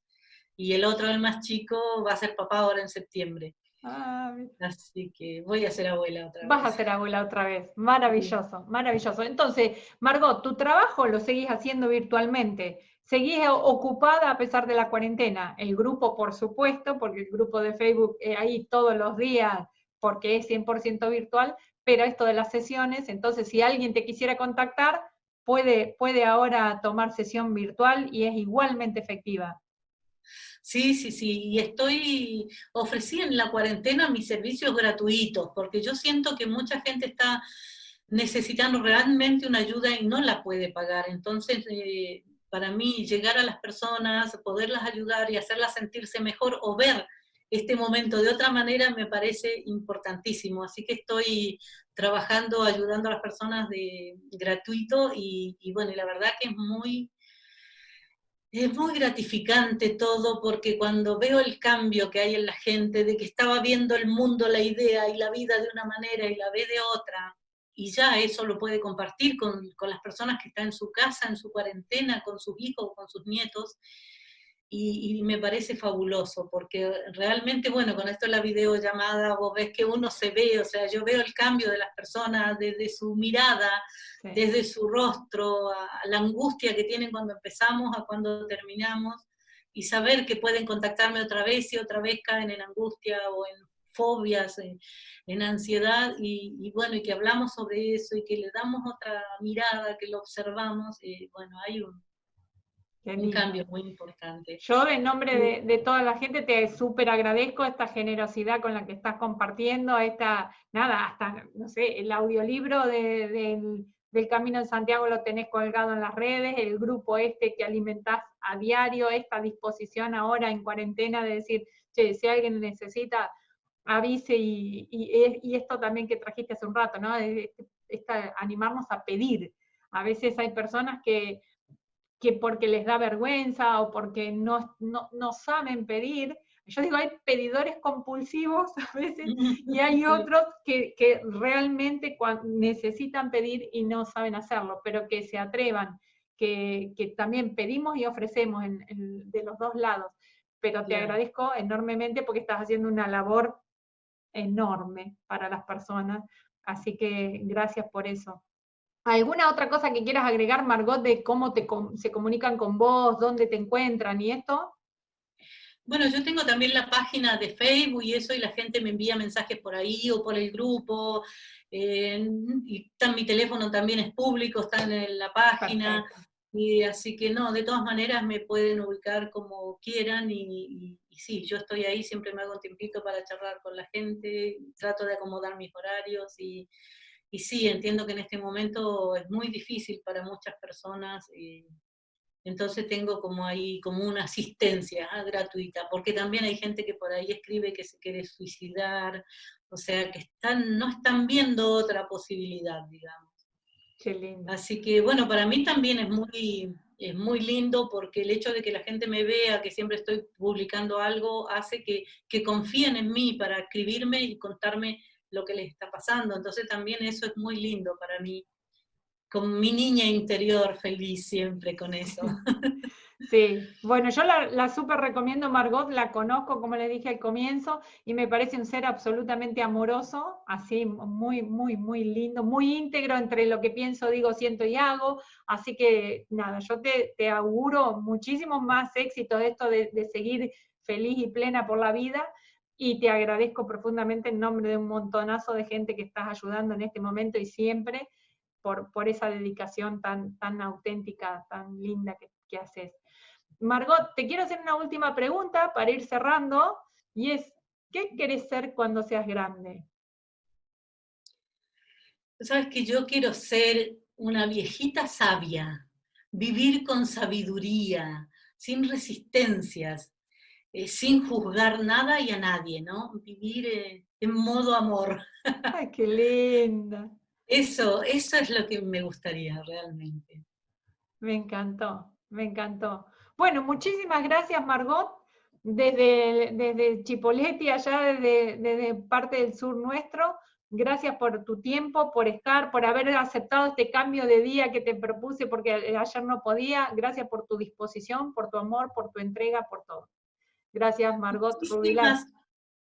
y el otro, el más chico, va a ser papá ahora en septiembre. Ah, Así que voy a ser abuela otra vas a vez. ser abuela otra vez. Sí. Maravilloso, maravilloso. Entonces, Margot, tu trabajo lo seguís haciendo virtualmente. ¿Seguís ocupada a pesar de la cuarentena? El grupo, por supuesto, porque el grupo de Facebook ahí todos los días, porque es 100% virtual, pero esto de las sesiones, entonces si alguien te quisiera contactar, puede ahora tomar sesión virtual y es igualmente efectiva. Sí, sí, sí, y ofrecí en la cuarentena mis servicios gratuitos, porque yo siento que mucha gente está necesitando realmente una ayuda y no la puede pagar. Entonces, para mí, llegar a las personas, poderlas ayudar y hacerlas sentirse mejor o ver este momento de otra manera me parece importantísimo. Así que estoy trabajando, ayudando a las personas de gratuito y bueno, y la verdad que es muy gratificante todo, porque cuando veo el cambio que hay en la gente, de que estaba viendo el mundo, la idea y la vida de una manera y la ve de otra, y ya eso lo puede compartir con las personas que están en su casa, en su cuarentena, con sus hijos, con sus nietos, y me parece fabuloso, porque realmente, bueno, con esto de la videollamada vos ves que uno se ve, o sea, yo veo el cambio de las personas desde su mirada, Sí. desde su rostro, a la angustia que tienen cuando empezamos a cuando terminamos, y saber que pueden contactarme otra vez y otra vez caen en angustia o en fobias, en ansiedad, y bueno, y que hablamos sobre eso y que le damos otra mirada, que lo observamos, bueno, hay Qué un lindo. cambio muy importante. Yo, en nombre de toda la gente, te súper agradezco esta generosidad con la que estás compartiendo, nada, hasta, no sé, el audiolibro del Camino de Santiago lo tenés colgado en las redes, el grupo este que alimentás a diario, esta disposición ahora en cuarentena de decir, che, si alguien necesita, avise, y esto también que trajiste hace un rato, ¿no? Animarnos a pedir. A veces hay personas que porque les da vergüenza o porque no saben pedir. Yo digo, hay pedidores compulsivos a veces y hay otros que realmente necesitan pedir y no saben hacerlo, pero que se atrevan, que también pedimos y ofrecemos de los dos lados. Pero te agradezco enormemente porque estás haciendo una labor enorme para las personas, así que gracias por eso. ¿Alguna otra cosa que quieras agregar, Margot, de cómo se comunican con vos, dónde te encuentran y esto? Bueno, yo tengo también la página de Facebook y eso, y la gente me envía mensajes por ahí o por el grupo, y mi teléfono también es público, está en la página, Perfecto. y así que no, de todas maneras me pueden ubicar como quieran, y sí, yo estoy ahí, siempre me hago un tiempito para charlar con la gente, trato de acomodar mis horarios, y sí, entiendo que en este momento es muy difícil para muchas personas, entonces tengo como ahí como una asistencia gratuita, porque también hay gente que por ahí escribe que se quiere suicidar, o sea que no están viendo otra posibilidad, digamos. Qué lindo. Así que bueno, para mí también es muy lindo porque el hecho de que la gente me vea, que siempre estoy publicando algo, hace que confíen en mí para escribirme y contarme lo que les está pasando. Entonces también eso es muy lindo para mí, con mi niña interior feliz siempre con eso. Sí, bueno, yo la súper recomiendo, Margot, la conozco, como le dije al comienzo, y me parece un ser absolutamente amoroso, así muy, muy, muy lindo, muy íntegro entre lo que pienso, digo, siento y hago, así que nada, yo te auguro muchísimos más éxitos de esto de seguir feliz y plena por la vida, y te agradezco profundamente en nombre de un montonazo de gente que estás ayudando en este momento y siempre por esa dedicación tan auténtica, tan linda que haces. Margot, te quiero hacer una última pregunta para ir cerrando, y es, ¿qué querés ser cuando seas grande? Sabes que yo quiero ser una viejita sabia, vivir con sabiduría, sin resistencias, sin juzgar nada y a nadie, ¿no? Vivir en modo amor. ¡Ay, qué linda! Eso es lo que me gustaría realmente. Me encantó, me encantó. Bueno, muchísimas gracias, Margot, desde Chipoleti, allá desde parte del sur nuestro. Gracias por tu tiempo, por estar, por haber aceptado este cambio de día que te propuse porque ayer no podía. Gracias por tu disposición, por tu amor, por tu entrega, por todo. Gracias, Margot Rubilar.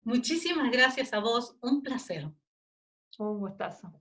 Muchísimas gracias a vos, un placer. Un gustazo.